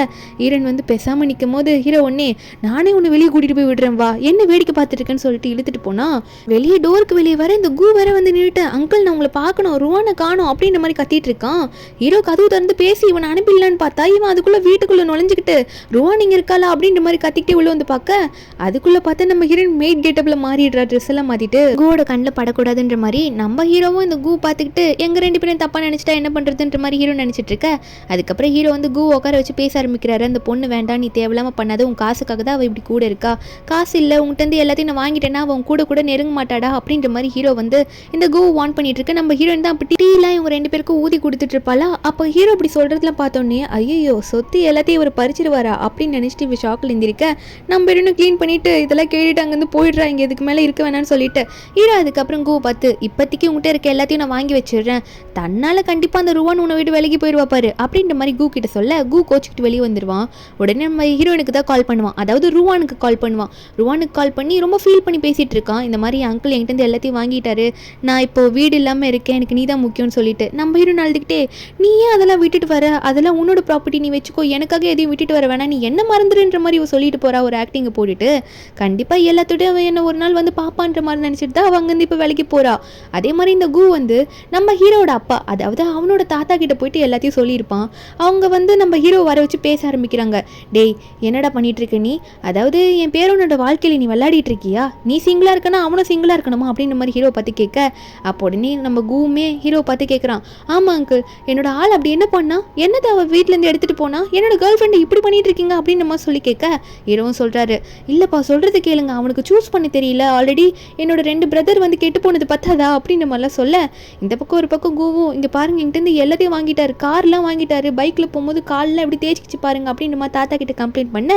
ஹீரோயின் வந்து பேசாமல் நிற்கும் போது ஹீரோ ஒன்னே நானே உன்னை வெளியே கூட்டிகிட்டு போய் விடுறேன் வா, என்ன வேடிக்கை பார்த்துட்டு இருக்கேன்னு சொல்லிட்டு இழுத்துட்டு போனா வெளியே டோருக்கு வெளியே வர இந்த கூ வேற வந்து நின்றுட்டு அங்கிள் நான் உங்களை பார்க்கணும், ருவானை காணும் அப்படின்ற மாதிரி கத்திட்டு இருக்கான். ஹீரோ கதவு திறந்து பேசி இவனை அனுப்பிடலான்னு பார்த்தா இவன் அதுக்குள்ள வீட்டுக்குள்ள நுழைஞ்சுக்கிட்டு ருவான் இங்க இருக்காளா அப்படின்ற மாதிரி கத்திக்கிட்டே உள்ள வந்து பார்க்க அதுக்குள்ள பார்த்தா நம்ம ஹீரோயின் மெய்ட் கெட்டப்ல மாறிடுறா, ட்ரெஸ் எல்லாம் மாத்திட்டு கூவோட கண்ணில் படக்கூடாதுன்ற மாதிரி நம்ம ஹீரோவும் இந்த கூ பார்த்துக்கிட்டு எங்க ரெண்டு பேரும் தப்பா நினைச்சிட்டா என்ன பண்றதுன்ற மாதிரி ஹீரோ நினைச்சிட்டு இருக்க. அதுக்கப்புறம் ஹீரோ வந்து கூ உட்கார வச்சு பேச ஆரம்பிக்கிறாரு. அந்த பொண்ணு வேண்டாம், நீ தேவையில்லாம பண்ணாத, உன் காசுக்காக தான் அவள் இப்படி கூட இருக்கா, காசு இல்லை உங்கள்கிட்ட இருந்து எல்லாத்தையும் நான் வாங்கிட்டேன்னா அவன் கூட நெருங்க மாட்டாடா அப்படின்ற மாதிரி ஹீரோ வந்து இந்த கூ வான் பண்ணிட்டு இருக்க. நம்ம ஹீரோயின் தான் அப்படி டீலாம் இவங்க ரெண்டு பேருக்கும் ஊதி கொடுத்துட்டு இருப்பாளா. அப்போ ஹீரோ இப்படி சொல்றதுலாம் பார்த்தோன்னே ஐயோ சொத்து எல்லாத்தையும் இவர் பறிச்சிருவாரா அப்படின்னு நினைச்சிட்டு இவ ஷாக்கில் இருந்திருக்க. நம்ம இன்னும் க்ளீன் பண்ணிட்டு இதெல்லாம் கேட்டுட்டு அங்கேருந்து போயிடுறா, இங்கே இதுக்கு மேலே இருக்க வேணான்னு சொல்லிட்டு ஹீரோ அதுக்கப்புறம் கூ பார்த்து இப்போதைக்கு உங்கள்கிட்ட இருக்க எல்லாத்தையும் நான் வாங்கி வச்சிடுறேன், தன்னால் கண்டிப்பாக அந்த ருவான் உன்னை விட்டு விலகி போயிடுவா பாரு அப்படின்ற மாதிரி கூ கிட்ட சொல்ல கூ கோச்சிக்கிட்டு வெளியே வந்துடுவான். உடனே நம்ம ஹீரோயினுக்கு தான் கால் பண்ணுவான், அதாவது ருவானுக்கு கால் பண்ணுவான். ருவானுக்கு கால் பண்ணி ரொம்ப ஃபீல் பண்ணி பேசிகிட்டு இருக்கான். இந்த மாதிரி அங்கிள் என்கிட்ட எல்லாத்தையும் வாங்கிட்டாரு, நான் இப்போ வீடு இல்லாமல் இருக்கேன், எனக்கு நீ தான் முக்கியம்னு சொல்லிட்டு நம்ம ஹீரோயின் அழுதுகிட்டே நீ ஏன் அதெல்லாம் விட்டுட்டு வர, அதெல்லாம் உன்னோட ப்ராப்பர்ட்டி நீ வச்சுக்கோ, எனக்காக எதையும் விட்டுட்டு வர வேணா, நீ என்ன மறந்துடுன்ற மாதிரி இவ சொல்லிட்டு போறா ஒரு ஆக்டிங்கை போட்டுட்டு. கண்டிப்பாக எல்லாத்தோடய அவன் என்ன ஒரு நாள் வந்து பாப்பான்ற மாதிரி நினச்சிட்டு தான் அவங்க வந்து இப்போ வேலைக்கு போறா. அதே மாதிரி இந்த கூ வந்து நம்ம ஹீரோட அப்பா, அதாவது அவனோட தாத்தா கிட்ட போயிட்டு எல்லாத்தையும் சொல்லியிருப்பான். அவங்க வந்து நம்ம ஹீரோ வர வச்சு பேச ஆரம்பிக்கிறாங்க. டேய் என்னடா பண்ணிட்டு இருக்க நீ, அதாவது என் பேரோனோட வாழ்க்கையில் நீ விளையாடிட்டு இருக்கியா, நீ சிங்கிளாக இருக்கனா அவனும் சிங்கிளாக இருக்கணுமா அப்படின்ற மாதிரி ஹீரோ பார்த்து கேட்க அப்போ உடனே நம்ம கூமே ஹீரோ பார்த்து கேட்குறான், ஆமாம் அங்கிள் என்னோட ஆள் அப்படி என்ன பண்ணா, என்னதை அவள் வீட்டிலேருந்து எடுத்துகிட்டு போனா, என்னோட கேர்ள் ஃப்ரெண்டை இப்படி பண்ணிட்டு இருக்கீங்க அப்படின்னு நம்ம சொல்லி கேட்க ஹீரோவும் சொல்கிறாரு இல்லைப்பா சொல்கிறது கேளுங்க, அவனுக்கு சூஸ் பண்ண தெரியல, ஆல்ரெடி என்னோட 2 பிரதர் வந்து கெட்டு போனது பத்தாதா அப்படின்ற மாதிரிலாம் சொல்ல இந்த பக்கம் ஒரு பக்கம் கூவும் இங்கே பாருங்க என்கிட்ட எல்லாத்தையும் வாங்கிட்டாரு, கார்லாம் வாங்கிட்டாரு, பைக்கில் போகும்போது கால்லாம் எப்படி தேய்ச்சிச்சு பாருங்க அப்படின்னு நம்ம தாத்தா கிட்ட கம்ப்ளைண்ட் பண்ண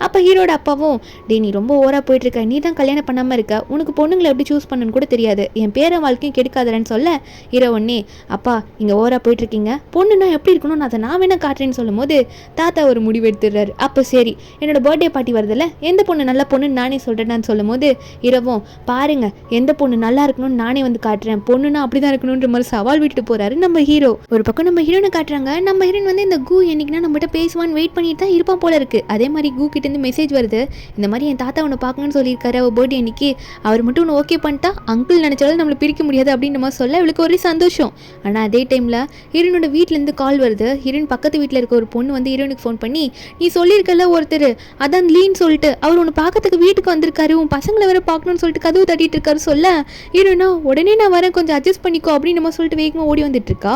அப்போ ஹீரோட அப்பாவும் டே நீ ரொம்ப ஓவரா போயிட்டு இருக்க, நீ தான் கல்யாணம் பண்ணாமல் இருக்க, உனக்கு பொண்ணுங்களை எப்படி சூஸ் பண்ணணும்னு கூட தெரியாது, என் பேர வாழ்க்கையும் கெடுக்காதரன்னு சொல்ல ஹீரோ ஒன்னே அப்பா இங்கே ஓவரா போயிட்டு இருக்கீங்க, பொண்ணுன்னா எப்படி இருக்கணும்னு அதை நான் வேணா காட்டுறேன்னு சொல்லும் போது தாத்தா ஒரு முடிவு எடுத்துடுறாரு. அப்போ சரி என்னோட பர்த்டே பார்ட்டி வருதுல்ல, எந்த பொண்ணு நல்ல பொண்ணுன்னு நானே சொல்கிறேன்னு சொல்லும் போது ஹீரோவும் பாருங்க எந்த பொண்ணு நல்லா இருக்கணும்னு நானே வந்து காட்டுறேன், பொண்ணுன்னா அப்படிதான் இருக்கணுன்ற மாதிரி சவால் விட்டுட்டு போறாரு நம்ம ஹீரோ. ஒரு பக்கம் நம்ம ஹீரோனை காட்டுறாங்க. நம்ம ஹீரோயின் வந்து இந்த கூ என்னைக்குன்னா நம்மகிட்ட பேசுவான்னு வெயிட் பண்ணிட்டு தான் இருப்பான் போல இருக்கு. அதே மாதிரி கூ கிட்ட இருந்து மெசேஜ் வருது, இந்த மாதிரி என் தாத்தா உன்னை பார்க்கணும்னு சொல்லியிருக்காரு, அவள் பர்த்டே அன்னைக்கு அவர் மட்டும் ஒன்று ஓகே பண்ணிட்டா அங்கிள் நினைச்சாலும் நம்மளை பிரிக்க முடியாது அப்படின்னு நம்ம சொல்ல இவளுக்கு ஒரே சந்தோஷம். ஆனால் அதே டைமில் ஹீரோனோட வீட்டிலேருந்து கால் வருது. ஹீரோயின் பக்கத்து வீட்டில் இருக்க ஒரு பொண்ணு வந்து ஹீரோனுக்கு ஃபோன் பண்ணி நீ சொல்லியிருக்கல ஒருத்தர் அதான் லீன்னு சொல்லிட்டு அவர் உன்னை பார்க்கறதுக்கு வீட்டுக்கு வந்திருக்காரு, உன் பசங்களை வேற பார்க்கணும்னு சொல்லிட்டு கதவு தட்டிட்டு இருக்காரு சொல்ல ஹீரோனா உடனே நான் வரேன் கொஞ்சம் அட்ஜஸ்ட் பண்ணிக்கோ அப்படின்னு நம்ம சொல்லிட்டு வேகமாக ஓடி வந்துட்டு இருக்கா.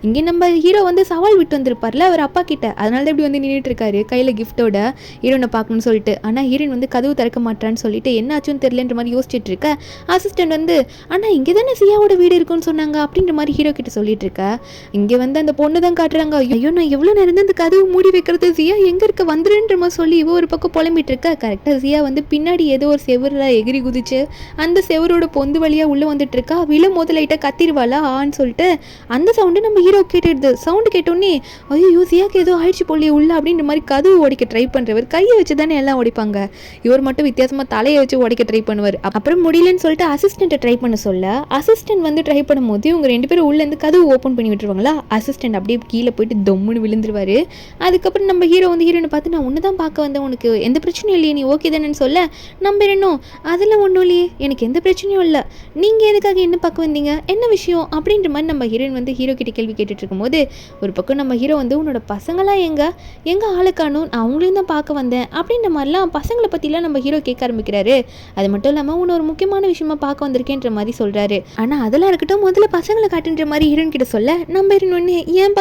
இங்கே நம்ம ஹீரோ வந்து சவால் விட்டு வந்திருப்பார்ல அவர் அப்பா கிட்ட, அதனால தான் இப்படி வந்து நின்றுட்டு இருக்காரு கையில் கிஃப்டோட ஹீரோனை பார்க்கணும்னு சொல்லிட்டு. ஆனால் ஹீரோயின் வந்து கதவு திறக்க மாட்டான்னு சொல்லிட்டு என்ன ஆச்சுன்னு தெரியலன்ற மாதிரி யோசிச்சுட்டு இருக்க. அசிஸ்டன்ட் வந்து ஆனால் இங்கே தானே சியாவோட வீடு இருக்குன்னு சொன்னாங்க அப்படின்ற மாதிரி ஹீரோ கிட்ட சொல்லிட்டு இருக்க. இங்கே வந்து அந்த பொண்ணு தான் காட்டுறாங்க. ஐயோ நான் எவ்வளோ நேரம் அந்த கதவு மூடி வைக்கிறது, சியா எங்கே இருக்க வந்துருன்ற மாதிரி சொல்லி இவ ஒரு பக்கம் புலம்பிட்டு இருக்க. கரெக்டாக சியா வந்து பின்னாடி ஏதோ ஒரு செவரில் எகிரி குதிச்சு அந்த செவரோட பொந்து வழியாக உள்ளே வந்துட்டு இருக்கா. விழும் போது லைட்டாக கத்திருவாளா ஆன்னு சொல்லிட்டு அந்த சவுண்டு நம்ம ஹீரோ கேட்டுடுது. சவுண்டு கேட்டோன்னே ஐயோ சியாக்கு ஏதோ ஆயிடுச்சு போலியே உள்ள அப்படின்ற மாதிரி கதவு உடைக்க ட்ரை பண்ணுறவர் கையை வச்சு தானே எல்லாம் உடைப்பாங்க, இவர் மட்டும் வித்தியாசமாக தலையை வச்சு உடைக்க ட்ரை பண்ணுவார். அப்புறம் முடியலன்னு சொல்லிட்டு அசிஸ்டண்ட்டை ட்ரை பண்ண சொல்ல அசிஸ்டன்ட் வந்து ட்ரை பண்ணும்போது இவங்க 2 பேரும் உள்ளேருந்து கதவு ஓப்பன் பண்ணி விட்டுருவாங்களா. அசிஸ்டன்ட் அப்படியே கீழே போயிட்டு தொம்முன்னு விழுந்துருவாரு. அதுக்கப்புறம் நம்ம ஹீரோ வந்து ஹீரோனை பார்த்து நான் உன்னை தான் பார்க்க வந்தேன், உனக்கு எந்த பிரச்சனையும் இல்லையே, நீ ஓகே தானேன்னு சொல்ல நம்ம என்னும் அதெல்லாம் ஒன்றும் இல்லையே எனக்கு எந்த பிரச்சனையும் இல்லை, நீங்கள் எதுக்காக என்ன பார்க்க வந்தீங்க என்ன விஷயம் அப்படின்ற மாதிரி நம்ம ஹீரோயின் வந்து ஹீரோ கிட்ட கேள்வி கேட்டுட்டு இருக்கும்போது ஒரு பக்கம் நம்ம ஹீரோ வந்து உன்னோட பசங்களாம் எங்கே ஆளுக்கானும் நான் அவங்களையும் தான் பார்க்க வந்தேன் அப்படின்ற மாதிரிலாம் பசங்களை பற்றிலாம் நம்ம ஹீரோ கேட்க ஆரம்பிக்கிறாரு. அது மட்டும் இல்லாமல் உன்னை ஒரு முக்கியமான விஷயமா பார்க்க வந்திருக்கேன்ற மாதிரி சொல்கிறாரு. ஆனால் அதெல்லாம் இருக்கட்டும் முதல்ல பசங்களை காட்டுன்ற மாதிரி ஹீரோயின் கிட்ட சொல்ல நம்ம ஹீரோயின் என்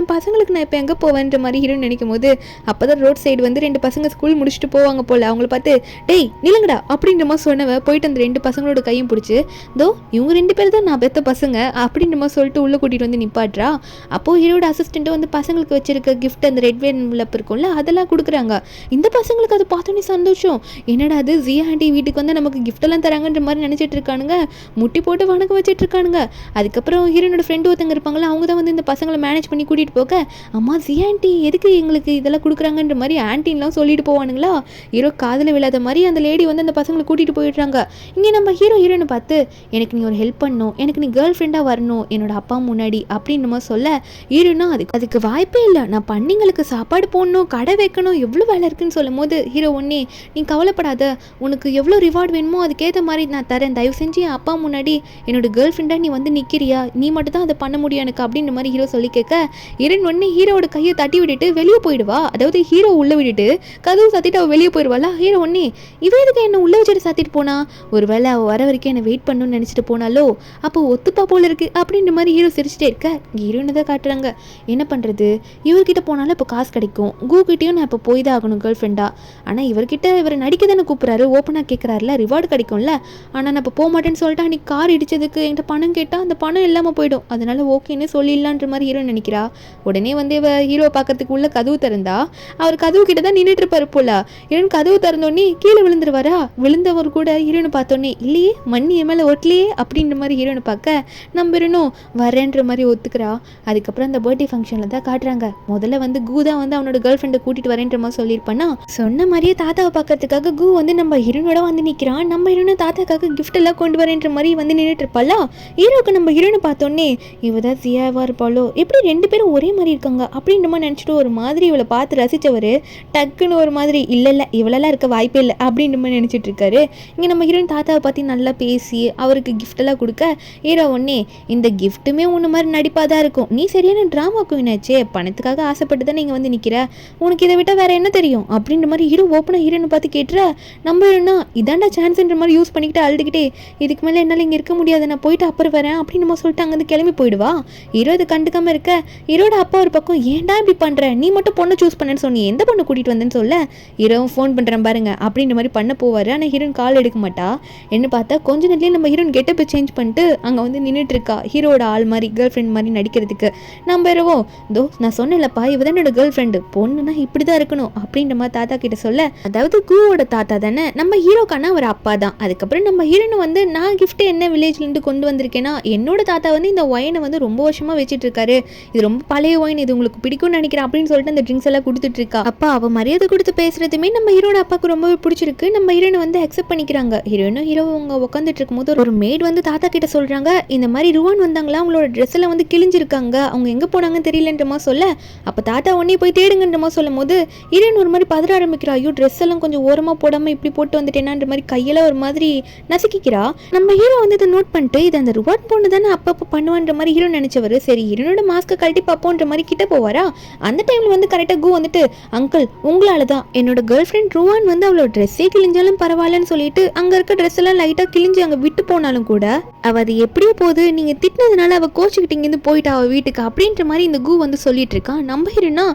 பசங்களுக்கு நான் இப்போ எங்கே போவேன்ற மாதிரி ஹீரோயின் நினைக்கும் போது அப்போ தான் ரோட் சைடு வந்து 2 பசங்க ஸ்கூல் முடிச்சுட்டு போவாங்க போல். அவங்கள பார்த்து டேய் நிலங்கடா அப்படின்ற மாதிரி சொன்னவ போயிட்டு அந்த 2 பசங்களோட கையும் பிடிச்சி தோ இவங்க 2 பேர் தான் நான் பெத்த பசங்க அப்படின்ற மாதிரி சொல்லிட்டு உள்ளே கூட்டிகிட்டு வந்து நிப்பாட்றா. அப்போது ஹீரோட அசிஸ்டண்ட்டு வந்து பசங்களுக்கு வச்சிருக்க கிஃப்ட் அந்த ரெட் வென்வெலப் இருக்கும்ல அதெல்லாம் கொடுக்குறாங்க. இந்த பசங்களுக்கு அதை பார்த்தோன்னே சந்தோஷம், என்னடா அது ஜியா ஆண்டி வீட்டுக்கு வந்து நமக்கு கிஃப்டெல்லாம் தராங்கன்ற மாதிரி நினச்சிட்டு இருக்கானுங்க, முட்டி போட்டு வணக்க வச்சுட்டு இருக்கானுங்க. அதுக்கப்புறம் ஹீரோனோட ஃப்ரெண்டு ஒருத்தங்க இருப்பாங்களா அவங்க தான் வந்து இந்த பசங்களை மேனேஜ் பண்ணி கூட்டிகிட்டு போக அம்மா ஜியா ஆண்டி எதுக்கு எங்களுக்கு இதெல்லாம் கொடுக்குறாங்கன்ற மாதிரி ஆன்டின்லாம் சொல்லிட்டு போவானுங்களா. ஹீரோ காதில் விழாத மாதிரி அந்த லேடி வந்து அந்த பசங்களை கூட்டிகிட்டு போயிடுறாங்க. இங்கே நம்ம ஹீரோயினை பார்த்து எனக்கு நீ ஒரு ஹெல்ப் பண்ணணும், எனக்கு நீ கேர்ள் ஃப்ரெண்டாக வரணும் என்னோட அப்பா முன்னாடி அப்படின்னு சொல்ல ஹீரோனா அதுக்கு வாய்ப்பே இல்லை, நான் பண்ணிங்களுக்கு சாப்பாடு போடணும், கடை வைக்கணும், எவ்வளோ வேலை இருக்குன்னு சொல்லும் போது ஹீரோ ஒன்னே நீ கவலைப்படாத, உனக்கு எவ்வளோ ரிவார்டு வேணுமோ அதுக்கேற்ற மாதிரி நான் தரேன், தயவு செஞ்சு என் அப்பா முன்னாடி என்னோட கேர்ள் ஃப்ரெண்டாக நீ வந்து நிற்கிறியா, நீ மட்டும் தான் அதை பண்ண முடியும் எனக்கு அப்படின்ற மாதிரி ஹீரோ சொல்லி கேட்க ஹீரோயின் ஒன்னே ஹீரோட கையை தட்டி விட்டுட்டு வெளியே போயிடுவா. அதாவது ஹீரோ உள்ளே விட்டுட்டு கதவு சாத்திட்டு அவள் வெளியே போயிடுவாளா. ஹீரோ ஒன்னே இவன் எதுக்கு என்ன உள்ளே வச்சுட்டு சாத்திட்டு போனா, ஒரு வேளை அவள் வர வரைக்கும் என்னை வெயிட் பண்ணணும்னு நினச்சிட்டு போனாலோ, அப்போ ஒத்துப்பா போல இருக்கு அப்படின்ற மாதிரி ஹீரோ சிரிச்சிட்டே இருக்க ஹீரோயினை தான் காட்டுறாங்க. என்ன பண்ணுறது, இவர்கிட்ட போனாலும் இப்போ காசு கிடைக்கும், கூக்கிட்டையும் நான் இப்போ போய் தான் ஆகணும் கேர்ள் ஃப்ரெண்டாக, ஆனால் இவர்கிட்ட இவர் நடிக்க தானே கூப்பிட்றாரு, ஓப்பனாக கேட்குறாருல, ரிவார்டு கிடைக்கும்ல, ஆனால் நான் இப்போ போக மாட்டேன்னு சொல்லிட்டு அன்றைக்கி கார் இடிச்சதுக்கு என்கிட்ட பணம் கேட்டால் அந்த பணம் இல்லாமல் போயிடும், அதனால ஓகேன்னு சொல்லிடலான்ற மாதிரி ஹீரோ நினைக்கிறா. உடனே வந்து இவ ஹீரோ பார்க்கறதுக்கு உள்ள கதவு திறந்தா அவர் கதவு கிட்ட தான் நின்றுட்டு இருப்பாரு போல. ஹீரோன் கதவு திறந்தோடனே கீழே விழுந்துருவாரா. விழுந்தவர் கூட ஹீரோனை பார்த்தோன்னே இல்லையே மண்ணி என் மேலே ஒட்டலையே அப்படின்ற மாதிரி ஹீரோனை பார்க்க நம்ம ஹீரோனும் வரேன்ற மாதிரி ஒத்துக்கிறா. அதுக்கப்புறம் அந்த பர்த்டே ஃபங்க்ஷனில் தான் காட்டுறாங்க. முதல்ல வந்து கூ தான் வந்து அவனோட கேர்ள் ஃப்ரெண்டை கூட்டிட்டு வரேன்ற மாதிரி சொல்லியிருப்பானா. சொன்ன மாதிரியே தாத்தாவை பார்க்கறதுக்காக கூ வந்து நம்ம ஹீரோனோட வந்து நிற்கிறான். நம்ம ஹீரோனை தாத்தாக்காக கிஃப்ட் எல்லாம் கொண்டு வரேன்ற மாதிரி வந்து நின்றுட்டு இருப்பாளா. ஹீரோக்கு நம்ம ஹீரோனை பார்த்தோன்னே இவ தான் சியாவா இருப்பாளோ, எப்படி ரெண்டு பேரும் ஒரே மாதிரி இருக்காங்க அப்படின்ற மாதிரி நினச்சிட்டு ஒரு மாதிரி இவளை பார்த்து ரசித்தவர் டக்குன்னு ஒரு மாதிரி இல்லை இவளெல்லாம் இருக்க வாய்ப்பே இல்லை அப்படின்ற மாதிரி நினச்சிட்டு இருக்காரு. இங்கே நம்ம ஹீரோயின் தாத்தாவை பற்றி நல்லா பேசி அவருக்கு கிஃப்டெல்லாம் கொடுக்க ஹீரோ ஒன்னே இந்த கிஃப்ட்டுமே ஒன்று மாதிரி நடிப்பாக தான் இருக்கும், நீ சரியான ட்ராமா குயினாச்சே, பணத்துக்காக ஆசைப்பட்டு தான் நீங்கள் வந்து நிற்கிற, உனக்கு இதை விட்டால் வேற என்ன தெரியும் அப்படின்ற மாதிரி ஹீரோ ஓப்பனாக ஹீரோனை பார்த்து கேட்டுற நம்ம ஹீரோனா இதாண்டா சான்ஸ்ன்ற மாதிரி யூஸ் பண்ணிக்கிட்டு அழுதுகிட்டே இதுக்கு மேலே என்னால் இங்கே இருக்க முடியாது, நான் போயிட்டு அப்புறம் வரேன் அப்படின்னு நம்ம சொல்லிட்டு அங்கேருந்து கிளம்பி போயிடுவா. ஹீரோ இது கண்டுக்காமல் இருக்க ஹீரோட அப்பா ஒரு பக்கம் ஏன்டா இப்படி பண்ணுற, நீ மட்டும் பொண்ணை சூஸ் பண்ணேன்னு சொன்னி எந்த பொண்ணை கூட்டிகிட்டு வந்தேன்னு சொல்ல ஹீரோவும் ஃபோன் பண்ணுறேன் பாருங்க அப்படின்ற மாதிரி பண்ண போவார். ஆனால் ஹீரோயின் கால் எடுக்க மாட்டா. என்ன பார்த்தா கொஞ்ச நேரத்துலேயே நம்ம ஹீரோயின் கெட்டப்பை சேஞ்ச் பண்ணிட்டு அங்கே வந்து நின்றுட்டு இருக்கா ஹீரோட ஆள் மாதிரி கேர்ள் ஃப்ரெண்ட் மாதிரி நடிக்கிறதுக்கு. நம்ம ஹீரோவோ தோ நான் சொன்னேன்லப்பா இவ தான் என்னோட கேர்ள் ஃப்ரெண்டு, பொண்ணுன்னா இப்படி தான் இருக்கணும் அப்படின்ற மாதிரி தாத்தா கிட்ட சொல்ல அதாவது கூவோட தாத்தா தானே நம்ம ஹீரோக்கான அவர் அப்பா தான். அதுக்கப்புறம் நம்ம ஹீரோனு வந்து நான் கிஃப்ட்டு என்ன வில்லேஜ்லேருந்து கொண்டு வந்திருக்கேன்னா என்னோட தாத்தா வந்து இந்த ஒயினை வந்து ரொம்ப வருஷமாக வச்சுட்டு இருக்காரு, இது ரொம்ப பழைய ஒயின், இது உங்களுக்கு பிடிக்கும்னு நினைக்கிறேன் அப்படின்னு சொல்லிட்டு அந்த ட்ரிங்க்ஸ் எல்லாம் கொடுத்துட்டு இருக்கா. அப்பா அவ மரியாதை கொடுத்து பேசுறதுமே நம்ம ஹீரோட அப்பாவுக்கு ரொம்பவே பிடிச்சிருக்கு. நம்ம ஹீரோனை வந்து அக்செப்ட் பண்ணிக்கிறாங்க. ஹீரோனும் ஹீரோ அவங்க உட்காந்துட்டு இருக்கும்போது ஒரு மேட் வந்து தாத்தா கிட்ட சொல்றாங்க இந்த மாதிரி ருவான் வந்தாங்களா, அவங்களோட ட்ரெஸ் எல்லாம் வந்து கிழிஞ்சிருக்காங்க, அவங்க எங்க போனாங்கன்னு தெரியலன்றமா சொல்ல அப்ப தாத்தா உடனே போய் தேடுங்கன்றமா சொல்லும் போது ஹீரோன் ஒரு மாதிரி பதற ஆரம்பிக்கிறா. ஐயோ ட்ரெஸ் எல்லாம் கொஞ்சம் ஓரமா போடாம இப்படி போட்டு வந்துட்டேனான்ற மாதிரி கையெல்லாம் ஒரு மாதிரி நசுக்கிக்கிறா. நம்ம ஹீரோ வந்து இதை நோட் பண்ணிட்டு இது அந்த ருவான் பொண்ணு தானே அப்பப்போ பண்ணுவான்ற மாதிரி ஹீரோ நினைச்சவர் சரி ஹீரோனோட மாஸ்க்கை கழட்டி பார்ப்போன்ற மாதிரி கிட்ட போவாரா. அந்த டைம்ல வந்து கரெக்டாக கூ வந்துட்டு அங்கிள் உங்களால தான் என்னோட கேர்ள் ஃப்ரெண்ட் ருவான் வந்து அவளோட ட்ரெஸ்ஸே கிழிஞ்சாலும் பரவாயில்லன்னு சொல்லிட்டு அங்க இருக்க ட்ரெஸ் எல்லாம் லைட்டா கிழிஞ்சு அங்க விட்டு போனாலும் கூட அவ அது எப்படியே போகுது, நீங்க திட்டினதுனால அவ கோச்சுக்கிட்டு இங்கிருந்து போயிட்டா அவ வீட்டுக்கு அப்படின்ற மாதிரி இந்த கூ வந்து சொல்லிட்டு இருக்கான். நம்ம ஹீரோனா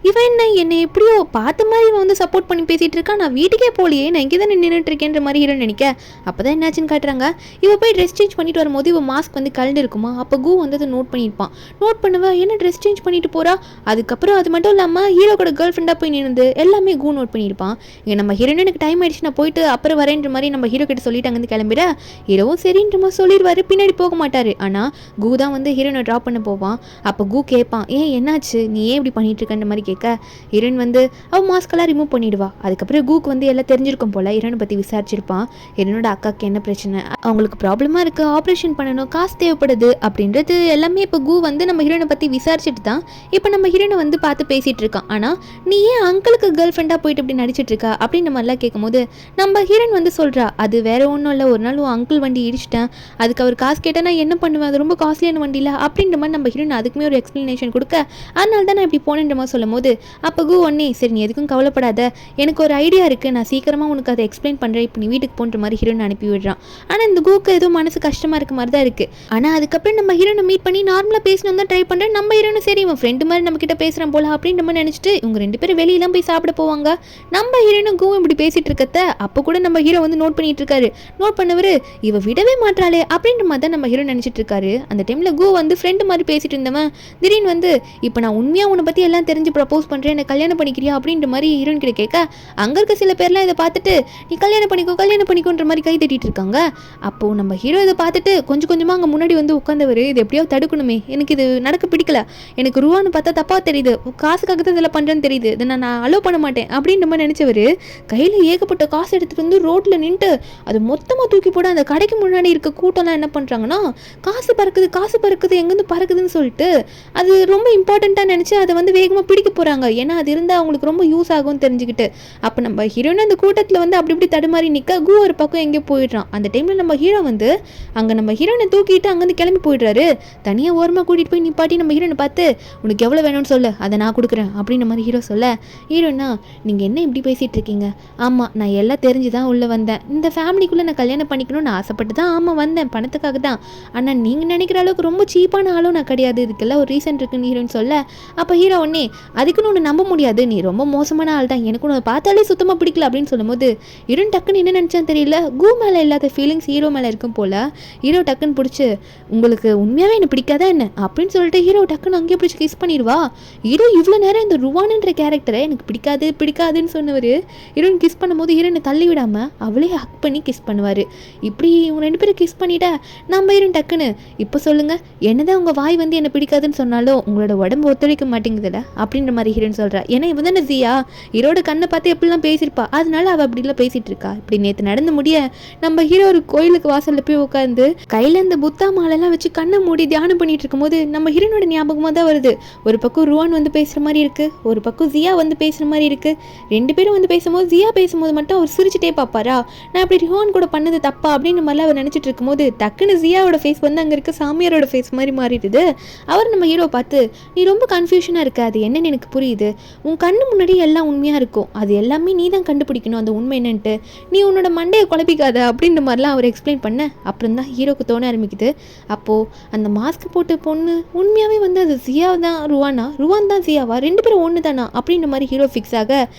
இவன் என்னை எப்படியோ பார்த்த மாதிரி இவன் வந்து சப்போர்ட் பண்ணி பேசிட்டு இருக்கான், நான் வீட்டுக்கே போலியே நான் இங்கே தான் நின்றுட்டு இருக்கேன்ற மாதிரி ஹீரோ நினைக்க அப்பதான் என்னாச்சுன்னு காட்டுறாங்க. இவ போய் ட்ரெஸ் சேஞ்ச் பண்ணிட்டு வரும்போது இவ மாஸ்க் வந்து கலந்து இருக்குமா. அப்போ கூ வந்து அதை நோட் பண்ணியிருப்பான். நோட் பண்ணுவா என்ன ட்ரெஸ் சேஞ்ச் பண்ணிட்டு போறா. அதுக்கப்புறம் அது மட்டும் இல்லாமல் ஹீரோட கேர்ள் ஃப்ரெண்டாக போய் நின்று எல்லாமே கூ நோட் பண்ணியிருப்பான். இங்கே நம்ம ஹீரோன்னு எனக்கு டைம் ஆயிடுச்சு நான் போயிட்டு அப்புறம் வரேன்ற மாதிரி நம்ம ஹீரோ கிட்ட சொல்லிட்டு அங்கேருந்து கிளம்பிட ஹீரோவும் சரின்ற மாதிரி சொல்லிடுவாரு. பின்னாடி போக மாட்டாரு. ஆனால் கூ தான் வந்து ஹீரோனை ட்ராப் பண்ண போவான். அப்போ கூ கேட்பான் ஏன் என்னாச்சு நீ ஏன் இப்படி பண்ணிட்டு இருக்கன்ற மாதிரி கேட்க ஹீரோயின் வந்து அவள் மாஸ்கெல்லாம் ரிமூவ் பண்ணிடுவா. அதுக்கப்புறம் கூக்கு வந்து எல்லாம் தெரிஞ்சிருக்கும் போல ஹீரோனை பற்றி விசாரிச்சிருப்பான். ஹீரோனோட அக்காவுக்கு என்ன பிரச்சனை, அவங்களுக்கு ப்ராப்ளமாக இருக்குது, ஆப்ரேஷன் பண்ணணும், காசு தேவைப்படுது அப்படின்றது எல்லாமே இப்போ கூ வந்து நம்ம ஹீரோனை பற்றி விசாரிச்சுட்டு தான் இப்போ நம்ம ஹீரோனை வந்து பார்த்து பேசிகிட்டு இருக்கான். ஆனால் நீ ஏன் அங்கிளுக்கு கேர்ள் ஃப்ரெண்டாக போயிட்டு இப்படி நடிச்சிட்டு இருக்கா அப்படின்னு மாதிரிலாம் கேட்கும்போது நம்ம ஹீரோயின் வந்து சொல்கிறா அது வேற ஒன்றும் இல்லை, ஒரு நாள் உன் அங்கிள் வண்டி இடிச்சிட்டேன், அதுக்கு அவர் காசு கேட்டால் நான் என்ன பண்ணுவேன், அது ரொம்ப காஸ்ட்லியான வண்டியில் அப்படின்ற மாதிரி நம்ம ஹீரோயின் அதுக்குமே ஒரு எக்ஸ்ப்ளனேஷன் கொடுக்க அதனால தான் நான் இப்படி போனேன்ற மாதிரி சொல்லும் போது அப்போ கூ ஒன்னே சரி நீ எதுக்கும் கவலைப்படாத, எனக்கு ஒரு ஐடியா இருக்குது, நான் சீக்கிரமாக உனக்கு அதை எக்ஸ்பிளைன் பண்ணுறேன், இப்போ நீ வீட்டுக்கு போன்ற மாதிரி ஹீரோயின் அனுப்பி விடுறான். ஆனால் இந்த கூக்கு ஏதோ மனசு கஷ்டமாக இருக்க மாதிரி தான் இருக்குது. ஆனால் அதுக்கப்புறம் நம்ம ஹீரோனை மீட் பண்ணி நார்மலாக பேசணும் தான் ட்ரை பண்ணுறேன். நம்ம ஹீரோனும் சரி இவன் ஃப்ரெண்டு மாதிரி நம்ம கிட்ட பேசுகிறான் போல அப்படின்ற மாதிரி நினச்சிட்டு இவங்க ரெண்டு பேரும் வெளியெல்லாம் போய் சாப்பிட போவாங்க. நம்ம ஹீரோனும் கூ இப்படி பேசிட்டு இருக்கத்த அப்போ கூட நம்ம ஹீரோ வந்து நோட் பண்ணிட்டு இருக்காரு. நோட் பண்ணவர் இவ விடவே மாட்டாளே அப்படின்ற மாதிரி தான் நம்ம ஹீரோ நினச்சிட்டு இருக்காரு. அந்த டைமில் கூ வந்து ஃப்ரெண்டு மாதிரி பேசிட்டு இருந்தவன் திடீர்னு வந்து இப்போ நான் உண்மையாக உன்னை பற்றி எல்லாம் தெரிஞ்சு ப்ரப்போஸ் பண்ணுறேன், என்னை கல்யாணம் பண்ணிக்கிறியா அப்படின்ற மாதிரி ஹீரோன் கிட்ட கேட்க அங்கே இருக்க சில பேர்லாம் இதை பார்த்துட்டு நீ கல்யாணம் பண்ணிக்கோன்ற மாதிரி கை தட்டிட்டு இருக்காங்க. அப்போது நம்ம ஹீரோ இதை பார்த்துட்டு கொஞ்சம் கொஞ்சமாக அங்கே முன்னாடி வந்து உட்காந்தவர் இது எப்படியோ தடுக்கணுமே, எனக்கு இது நடக்க பிடிக்கல, எனக்கு ரூவான்னு பார்த்தா தப்பாக தெரியுது, காசுக்காக தான் இதில் பண்ணுறேன்னு தெரியுது, இதை நான் அலோவ் பண்ண மாட்டேன் அப்படின்ற மாதிரி நினச்சவர் கையில் ஏகப்பட்ட காசு எடுத்துகிட்டு வந்து ரோட்டில் நின்றுட்டு அது மொத்தமாக தூக்கி போட அந்த கடைக்கு முன்னாடி இருக்க கூட்டம்லாம் என்ன பண்ணுறாங்கன்னா, காசு பறக்குது எங்கேருந்து பறக்குதுன்னு சொல்லிட்டு அது ரொம்ப இம்பார்ட்டண்ட்டாக நினச்சி அதை வந்து வேகமாக பிடிக்க போகிறாங்க. ஏன்னா அது இருந்தால் அவங்களுக்கு ரொம்ப யூஸ் ஆகும்னு தெரிஞ்சுக்கிட்டு. அப்போ நம்ம ஹீரோயின் அந்த கூட்டத்தில் வந்து அப்படி இப்படி தடுமாறி நிற்க ஒரு பக்கம் எங்கேயோ போயிடுறான். அந்த டைமில் நம்ம ஹீரோ வந்து அங்கே நம்ம ஹீரோயினை தூக்கிட்டு அங்கேருந்து கிளம்பி போயிடுறாரு. தனியாக ஓரமாக கூட்டிகிட்டு போய் நிப்பாட்டி நம்ம ஹீரோயினை பார்த்து, உனக்கு எவ்வளோ வேணும்னு சொல்லு, அதை நான் கொடுக்குறேன் அப்படின்ற மாதிரி ஹீரோ சொல்ல, ஹீரோனா நீங்கள் என்ன இப்படி பேசிகிட்டு இருக்கீங்க? ஆமாம், நான் எல்லாம் தெரிஞ்சு தான் உள்ளே வந்தேன். இந்த ஃபேமிலிக்குள்ளே நான் கல்யாணம் பண்ணிக்கணும்னு ஆசைப்பட்டு தான் வந்தேன், பணத்துக்காக தான். ஆனால் நீங்கள் நினைக்கிற அளவுக்கு ரொம்ப சீப்பான ஆளும் நான் கிடையாது, இதுக்கெல்லாம் ஒரு ரீசன் இருக்குன்னு ஹீரோன்னு சொல்ல, அப்போ ஹீரோ ஒன்னே அதுக்குன்னு ஒன்று நம்ப முடியாது, நீ ரொம்ப மோசமான ஆள் தான், எனக்கு ஒன்று பார்த்தாலே சுத்தமாக பிடிக்கல அப்படின்னு சொல்லும்போது ஹீரோன் டக்குன்னு என்ன நினச்சான்னு தெரியல, மேலே இல்லாத ஃபீலிங்ஸ் ஹீரோ மேலே இருக்கும் போல். ஹீரோ டக்குன்னு பிடிச்சி, உங்களுக்கு உண்மையாகவே என்ன பிடிக்காதா என்ன அப்படின்னு சொல்லிட்டு ஹீரோ டக்குன்னு அங்கேயே பிடிச்சி கிஸ் பண்ணிடுவா. ஹீரோ இவ்வளோ நேரம் இந்த ருவானுன்ற கேரக்டரை எனக்கு பிடிக்காதுன்னு சொன்னவர் ஹீரோயின் கிஸ் பண்ணும்போது ஹீரோனை தள்ளி விடாமல் அவளே ஹக் பண்ணி கிஸ் பண்ணுவார். இப்படி இவங்க 2 பேரும் கிஸ் பண்ணிட்டா நம்ம ஹீரோயின் டக்குன்னு, இப்போ சொல்லுங்கள், என்னதான் உங்கள் வாய் வந்து என்ன பிடிக்காதுன்னு சொன்னாலும் உங்களோட உடம்பு ஒத்துழைக்க மாட்டேங்குதுல்ல அப்படின்ற மாதிரி ஹீரோயின் சொல்கிறா. ஏன்னா இவன் தானே ஜியா, ஹீரோட கண்ணை பார்த்து எப்படிலாம் பேசியிருப்பா, அதனால அவள் அப்படிலாம் பேசிகிட்டு இருக்கா. இப்படி நேற்று நடந்து முடிய நம்ம ஹீரோ ஒரு கோயிலுக்கு வாசலில் போய் உட்காந்து கையில் இந்த புத்தா மாலெல்லாம் வச்சு கண்ணை மூடி தியானம் பண்ணிட்டு இருக்கும்போது நம்ம ஹீரோனோட ஞாபகமாக தான் வருது. ஒரு பக்கம் ருவான் வந்து பேசுகிற மாதிரி இருக்குது, ஒரு பக்கம் ஜியா வந்து பேசுகிற மாதிரி இருக்குது. 2 பேரும் வந்து பேசும்போது ஜியா பேசும்போது மட்டும் அவர் சிரிச்சுட்டே பார்ப்பாரா, நான் அப்படி ருவான் கூட பண்ணது தப்பா அப்படின்னு மாதிரிலாம் அவர் நினச்சிட்டு இருக்கும்போது டக்குன்னு ஜியாவோட ஃபேஸ் வந்து அங்கே இருக்க சாமியாரோட ஃபேஸ் மாதிரி மாறிடுது. அவர் நம்ம ஹீரோ பார்த்து, நீ ரொம்ப கன்ஃபியூஷனாக இருக்க, அது என்னன்னு எனக்கு புரியுது, உன் கண்ணு முன்னாடி எல்லாம் உண்மையாக இருக்கும், அது எல்லாமே நீ தான் கண்டுபிடிக்கணும் அந்த உண்மை என்னன்ட்டு, நீ உன்னோட மண்டையை குழப்பிக்காத அப்படின்ற மாதிரிலாம் அவர் எக்ஸ்பிளைன் பண்ண. அப்புறம் தான் ஹீரோக்கு தோண ஆரம்பிக்குது, அப்போது அந்த மாஸ்க் போட்டு பொண்ணு உண்மையாகவே வந்து அது ஜியா தான் ருவான் தான் ஜியாவா, 2 பேரும் ஒன்று தானா அப்படின்ற மாதிரி ஹீரோ ஃபிக்ஸ் ஆக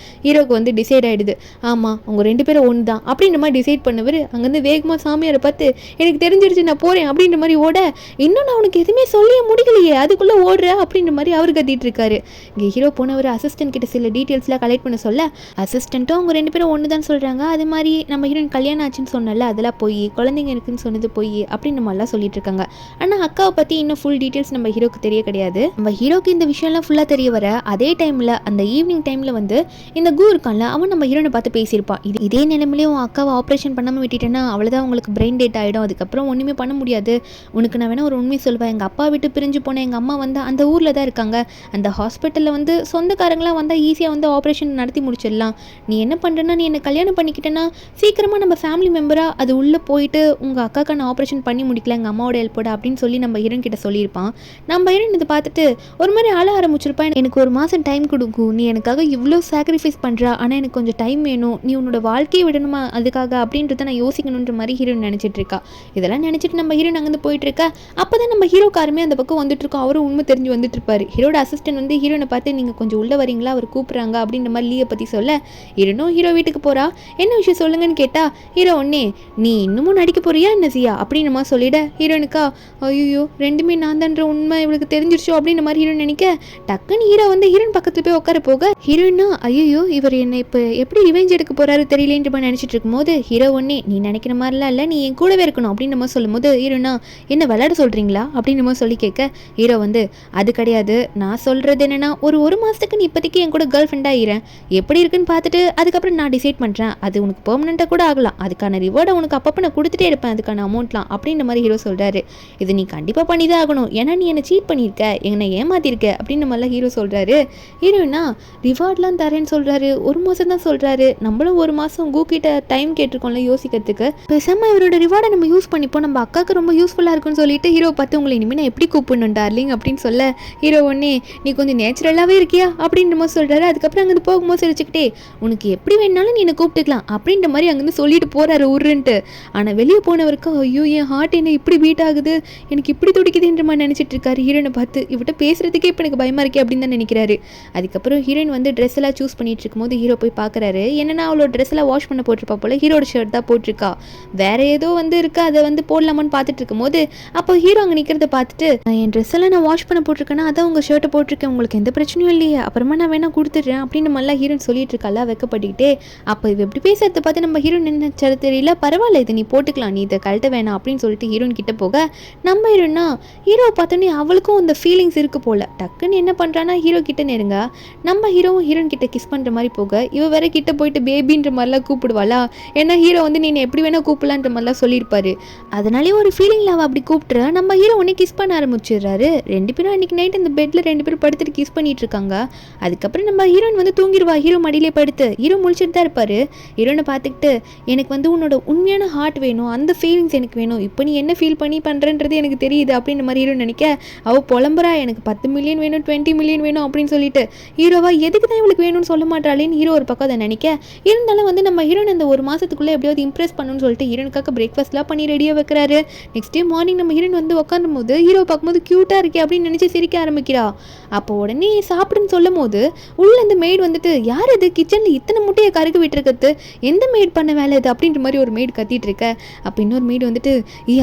ஹீரோக்கு வந்து டிசைட் ஆகிடுது. ஆமாம், அவங்க 2 பேரும் ஒன்று தான் அப்படின்ற மாதிரி டிசைட் பண்ணவர் அங்கேருந்து வேகமாக சாமியாரை பார்த்து, எனக்கு தெரிஞ்சிருச்சு நான் போகிறேன் அப்படின்ற மாதிரி ஓட, இன்னும் நான் உனக்கு எதுவுமே சொல்லியே முடிக்கலையே அதுக்குள்ளே ஓடுற அப்படின்ற மாதிரி அவர் கத்திட்டு இருக்காரு. இங்கே ஹீரோ போனவர் அசிஸ்டன்ட் கிட்ட சில டீட்டெயில்ஸ்லாம் கலெக்ட் பண்ண சொல்ல, அசிஸ்டண்ட்டும் அவங்க 2 பேரும் ஒன்று தான் சொல்கிறாங்க. அது மாதிரி நம்ம ஹீரோயின் கல்யாணம் ஆச்சுன்னு சொன்னல அதெல்லாம் போய், குழந்தைங்க இருக்குன்னு சொன்னது போய் அப்படின்னு மாதிரிலாம் சொல்லிட்டு இருக்காங்க. ஆனால் அக்காவை பற்றி இன்னும் ஃபுல் டீட்டெயில்ஸ் நம்ம ஹீரோக்கு தெரிய கிடையாது. நம்ம ஹீரோக்கு இந்த விஷயம்லாம் ஃபுல்லாக தெரிய வர அதே டைமில் அந்த ஈவினிங் டைமில் வந்து இந்த இருக்கான்ல அவன் நம்ம ஹீரோனை பார்த்து பேசியிருப்பான். இதே நிலைமையிலே உன் அக்காவை ஆப்ரேஷன் பண்ணாமல் விட்டுட்டேன்னா அவ்வளோதான், உங்களுக்கு பிரெயின் டேட் ஆகிடும், அதுக்கப்புறம் ஒன்றுமே பண்ண முடியாது, உனக்கு நான் வேணா ஒரு உண்மை சொல்வேன், எங்கள் அப்பா விட்டு பிரிஞ்சு போனேன், எங்கள் அம்மா வந்து அந்த ஊரில் தான் இருக்காங்க, அந்த ஹாஸ்பிட்டலில் வந்து சொந்தக்காரங்களாம் வந்தால் ஈஸியாக வந்து ஆப்ரேஷன் நடத்தி முடிச்சிடலாம், நீ என்ன பண்ணுறேன்னா நீ என்னை கல்யாணம் பண்ணிக்கிட்டேன்னா சீக்கிரமாக நம்ம ஃபேமிலி மெம்பராக அது உள்ளே போயிட்டு உங்கள் அக்காக்கான ஆப்ரேஷன் பண்ணி முடிக்கல எங்கள் அம்மாவோட ஹெல்ப்போட அப்படின்னு சொல்லி நம்ம ஹீரோன் கிட்ட சொல்லியிருப்பான். நம்ம ஹீரோன் இதை பார்த்துட்டு ஒரு மாதிரி அழ ஆரம்பிச்சிருப்பான். எனக்கு ஒரு மாதம் டைம் கொடுக்கும், நீ எனக்காக இவ்வளோ சாக்ரிஃபைஸ் பண்ணுறா, ஆனால் எனக்கு கொஞ்சம் டைம் வேணும், நீ உன்னோட வாழ்க்கையை விடணுமா அதுக்காக அப்படின்றத நான் யோசிக்கணுன்ற மாதிரி ஹீரோயின் நினச்சிட்டு இருக்கா. இதெல்லாம் நினச்சிட்டு நம்ம ஹீரோயின் அங்கேருந்து போயிட்டு இருக்கா. அப்போ தான் நம்ம ஹீரோக்காருமே அந்த பக்கம் வந்துட்டு இருக்கோம். அவரும் உண்மை தெரிஞ்சு வந்துட்டு இருப்பாரு. ஹீரோட அசிஸ்டன்ட் வந்து ஹீரோனை பார்த்து, நீங்கள் கொஞ்சம் உள்ளே வரீங்களா, அவர் கூப்பிட்றாங்க அப்படின்ற மாதிரி லீயை பற்றி சொல்ல, ஹீரோனும் ஹீரோ வீட்டுக்கு போகிறா. என்ன விஷயம் சொல்லுங்கன்னு கேட்டால் ஹீரோ ஒன்னே, நீ இன்னமும் நடிக்க போறியா என்ன ஜியா அப்படின்னு மாதிரி சொல்லிட, ஹீரோனுக்கா ஐயோ 2மே நான் தான்ற உண்மை இவளுக்கு தெரிஞ்சிருச்சோ அப்படின்ற மாதிரி ஹீரோயின் நினைக்க, டக்குன்னு ஹீரோ வந்து ஹீரோயின் பக்கத்தில் போய் உட்கார போக ஹீரோயினா ஐயோ இவர் என்னை இப்போ எப்படி ரிவெஞ்ச் எடுக்க போறாரு தெரியலேன்ற மாதிரி நினச்சிட்டு இருக்கும்போது ஹீரோ ஒன்னே, நீ நினைக்கிற மாதிரிலாம் இல்லை, நீ என் கூடவே இருக்கணும் அப்படின்ற மாதிரி சொல்லும்போது ஹீரோனா என்ன விளையாட சொல்கிறீங்களா அப்படின்ற மாதிரி சொல்லி கேட்க, ஹீரோ வந்து அது கிடையாது, நான் சொல்கிறது என்னென்னா ஒரு மாதத்துக்கு நீ இப்போதைக்கு என் கூட கேர்ள் ஃப்ரெண்டாக இருறேன், எப்படி இருக்குன்னு பார்த்துட்டு அதுக்கப்புறம் நான் டிசைட் பண்ணுறேன், அது உனக்கு பெர்மனெண்ட்டாக கூட ஆகலாம், அதுக்கான ரிவார்டை உனக்கு அப்பப்போ நான் கொடுத்துட்டே இருப்பேன், அதுக்கான அமௌண்ட்லாம் அப்படின்ற மாதிரி ஹீரோ சொல்கிறாரு. இது நீ கண்டிப்பாக பண்ணி தான் ஆகணும், ஏன்னா நீ என்னை சீட் பண்ணியிருக்க, என்னை ஏமாத்திருக்க அப்படின்ற மாதிரிலாம் ஹீரோ சொல்கிறாரு. ஹீரோனா ரிவார்ட்லாம் தரேன்னு சொல்கிறாரு, 1 மாதம் தான் சொல்கிறாரு, நம்மளும் 1 மாதம் கிட்ட டைம் கேட்டிருக்கோம்ல யோசிக்கிறதுக்கு, பேசாமல் இவரோட ரிவார்டை நம்ம யூஸ் பண்ணிப்போம், நம்ம அக்காவுக்கு ரொம்ப யூஸ்ஃபுல்லாக இருக்குன்னு சொல்லிட்டு ஹீரோ பார்த்து உங்களை இனிமேல் நான் எப்படி கூப்பிடணும் டார்லிங் அப்படின்னு சொல்ல, ஹீரோ ஒன்னே நீ கொஞ்சம் நேச்சுரலாகவே இருக்கியா அப்படின்ற மாதிரி சொல்கிறாரு. அதுக்கப்புறம் அங்கேருந்து போகும்போது சிரிச்சுக்கிட்டே, உனக்கு எப்படி வேணாலும் நீ என்னை கூப்பிட்டுக்கலாம் அப்படின்ற மாதிரி அங்கேருந்து சொல்லிட்டு போகிறாரு உருன்ட்டு. ஆனால் வெளியே போனவருக்கு ஐயோ என் ஹார்ட் என்ன இப்படி பீட் ஆகுது, எனக்கு இப்படி துடிக்குதுன்ற மாதிரி நினச்சிட்டு இருக்காரு. ஹீரோனை பார்த்து இவட்ட பேசுறதுக்கே இப்போ எனக்கு பயமாக இருக்கே அப்படின்னு தான் நினைக்கிறாரு. அதுக்கப்புறம் ஹீரோயின் வந்து ட்ரெஸ் எல்லாம் சூஸ் பண்ணிட்டு இருக்கும்போது ஹீரோ போய் பார்க்குறாரு. என்னன்னா அவளோட ட்ரெஸ் எல்லாம் வாஷ் பண்ண போட்டிருப்பா போல, ஹீரோட ஷர்ட் தான் போட்டிருக்கா, வேற ஏதோ வந்து இருக்கா, அதை வந்து போடலாமான்னு பார்த்துட்டு இருக்கும்போது அப்போ ஹீரோ அங்கே நிற்கிறத பார்த்துட்டு, என் ட்ரெஸ் எல்லாம் நான் வாஷ் பண்ண போட்டிருக்கேன்னா அதான் உங்கள் ஷர்ட்டை போட்டிருக்கேன், உங்களுக்கு எந்த பிரச்சனையும் இல்லையே, அப்புறமா நான் வேணா கொடுத்துட்றேன் அப்படின்னு நல்லா ஹீரோயின் சொல்லிட்டு இருக்கா வெக்கப்பட்டுக்கிட்டே. அப்போ இவ எப்படி பேசுறத பார்த்து நம்ம ஹீரோயின் நினைச்சது தெரியல, பரவாயில்ல இது நீ போட்டுக்கலாம், நீ இதை கழட்ட வேணாம் அப்படின்னு சொல்லிட்டு ஹீரோயின் கிட்ட போக, நம்ம ஹீரோனா ஹீரோவை பார்த்தோன்னே அவளுக்கும் அந்த ஃபீலிங்ஸ் இருக்கு போல, டக்குன்னு என்ன பண்ணுறான்னா ஹீரோ கிட்ட நெருங்க, நம்ம ஹீரோவும் ஹீரோயின் கிட்ட கிஸ் பண்ணுற மாதிரி போக, இவ வேற கிட்ட போயிட்டு பேபின்ற மாதிரிலாம் கூப்பிடுவாளா, ஏன்னா ஹீரோ வந்து நீ எப்படி வேணா கூப்பிடலான்ற மாதிரிலாம் சொல்லியிருப்பாரு. அதனாலே ஒரு ஃபீலிங்கில் அவள் அப்படி கூப்பிட்டுறா. நம்ம ஹீரோ உடனே கிஸ் பண்ண ஆரம்பிச்சிடுறாரு. 2 பேரும் அன்றைக்கி நைட் அந்த பெட்டில் 2 பேரும் படுத்துட்டு கிஸ் பண்ணிட்டு இருக்காங்க. அதுக்கப்புறம் நம்ம ஹீரோயின் வந்து தூங்கிடுவா. ஹீரோ மடியிலே படுத்து ஹீரோ முழிச்சிட்டு தான் இருப்பார். ஹீரோனை பார்த்துக்கிட்டு எனக்கு வந்து உன்னோட உண்மையான ஹார்ட் வேணும், அந்த ஃபீலிங்ஸ் எனக்கு வேணும், இப்போ நீ என்ன ஃபீல் பண்ணி பண்ணுறன்றது எனக்கு தெரியுது அப்படின்ற மாதிரி ஹீரோ நினைக்க அவள் புலம்புறா. எனக்கு 10 மில்லியன் வேணும், 20 மில்லியன் வேணும் அப்படின்னு சொல்லிட்டு ஹீரோவா எதுக்கு தான் இவளுக்கு வேணும்னு சொல்ல மாட்டாளேன்னு ஹீரோ ஒரு பக்கம் அதை நினைக்க, இருந்தாலும் வந்து நம்ம ஹீரோன் அந்த ஒரு மாதத்துக்குள்ளே எப்படியாவது இம்ப்ரெஸ் பண்ணணும்னு சொல்லிட்டு ஹீரோனுக்காக பிரேக்ஃபாஸ்ட்லாம் பண்ணி ரெடியாக வைக்கிறாரு. நெக்ஸ்ட் டே மார்னிங் நம்ம ஹீரோன் வந்து உட்காரும் போது ஹீரோ பார்க்கும்போது க்யூட்டாக இருக்கே அப்படின்னு நினச்சி சிரிக்க ஆரம்பிக்கிறா. அப்போ உடனே சாப்பிடுன்னு சொல்லும் போது உள்ள இந்த மெய்டு வந்துட்டு யார் இது கிச்சனில் இத்தனை முட்டையை கருகு விட்டுருக்கிறது, எந்த மெய்டு பண்ண வேலை இது அப்படின்ற மாதிரி ஒரு மெய்டு கத்திட்டு இருக்க. அப்போ இன்னொரு மெய்டு வந்துட்டு